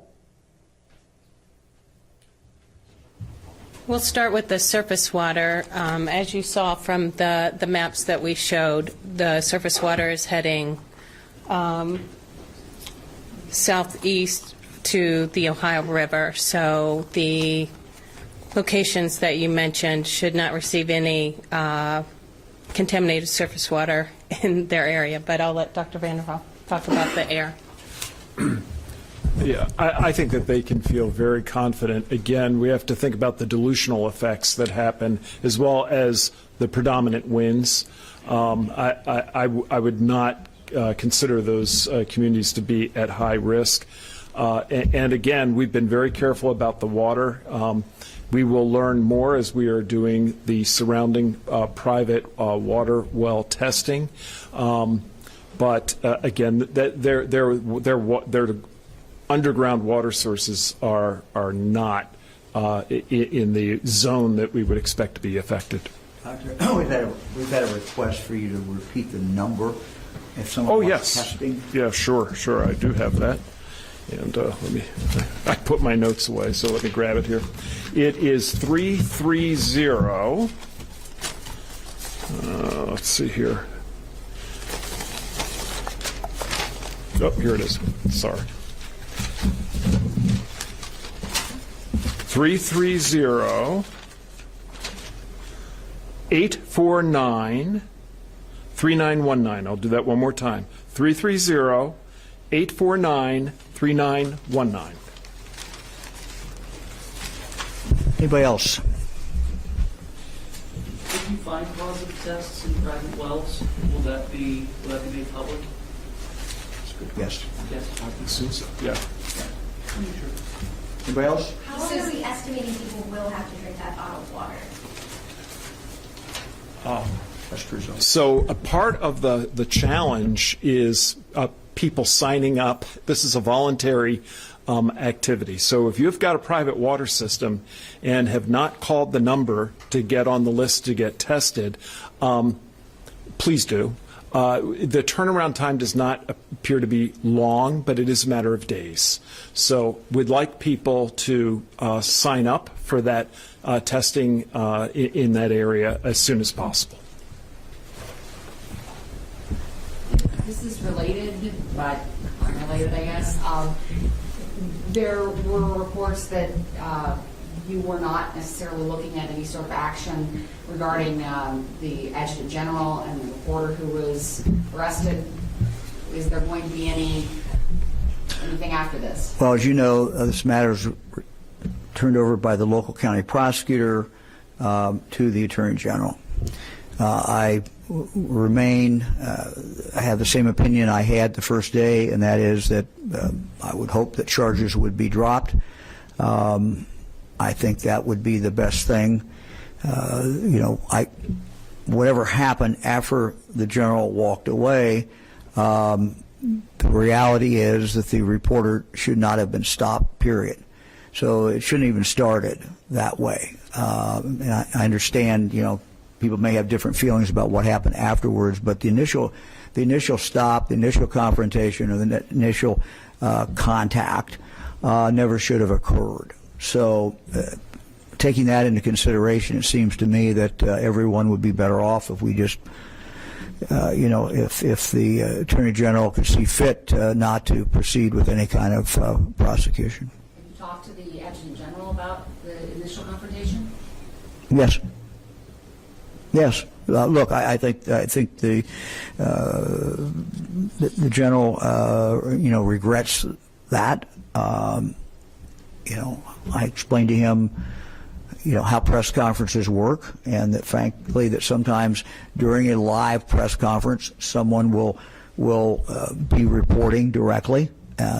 We'll start with the surface water. As you saw from the maps that we showed, the surface water is heading southeast to the Ohio River. So the locations that you mentioned should not receive any contaminated surface water in their area. But I'll let Dr. Vanderhoff talk about the air. Yeah, I think that they can feel very confident. Again, we have to think about the dilutional effects that happen as well as the predominant winds. I would not consider those communities to be at high risk. And again, we've been very careful about the water. We will learn more as we are doing the surrounding private water well testing. But again, their underground water sources are not in the zone that we would expect to be affected. Doctor, we've had a request for you to repeat the number if someone wants testing. Yeah, sure, I do have that. And I put my notes away, so let me grab it here. It is 330. Let's see here. Oh, here it is. Sorry. 330 849 3919. I'll do that one more time. 330 849 3919. Anybody else? If you find positive tests in private wells, will that be made public? Yes. Yes. I assume so. Yeah. Anybody else? How long are we estimating people will have to drink that bottled water? So a part of the challenge is people signing up. This is a voluntary activity. So if you've got a private water system and have not called the number to get on the list to get tested, please do. The turnaround time does not appear to be long, but it is a matter of days. So we'd like people to sign up for that testing in that area as soon as possible. This is related, but unrelated, I guess. There were reports that you were not necessarily looking at any sort of action regarding the Adjutant General and the reporter who was arrested. Is there going to be anything after this? Well, as you know, this matter is turned over by the local county prosecutor to the Attorney General. I remain, I have the same opinion I had the first day, and that is that I would hope that charges would be dropped. I think that would be the best thing. Whatever happened after the general walked away, the reality is that the reporter should not have been stopped, period. So it shouldn't even started that way. And I understand, people may have different feelings about what happened afterwards, but the initial stop, the initial confrontation, or the initial contact never should have occurred. So taking that into consideration, it seems to me that everyone would be better off if we just, if the Attorney General could see fit not to proceed with any kind of prosecution. Have you talked to the Adjutant General about the initial confrontation? Yes. Yes. Look, I think the general, regrets that. I explained to him, how press conferences work, and that frankly that sometimes during a live press conference, someone will be reporting directly.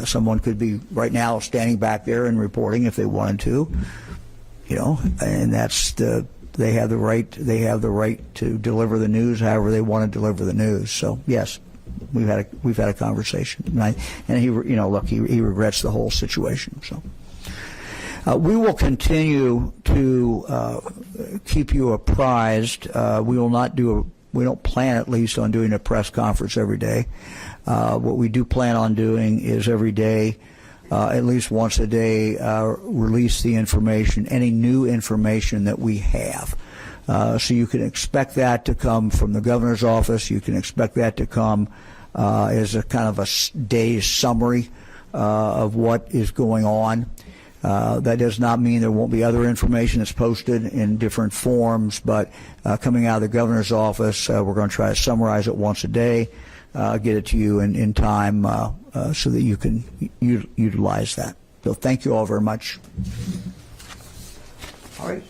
Someone could be right now standing back there and reporting if they wanted to, and that's they have the right to deliver the news however they want to deliver the news. So yes, we've had a conversation, and he regrets the whole situation. So. We will continue to keep you apprised. We don't plan at least on doing a press conference every day. What we do plan on doing is every day, at least once a day, release the information, any new information that we have. So you can expect that to come from the governor's office. You can expect that to come as a kind of a day's summary of what is going on. That does not mean there won't be other information that's posted in different forms, but coming out of the governor's office, we're going to try to summarize it once a day, get it to you in time so that you can utilize that. So thank you all very much. All right.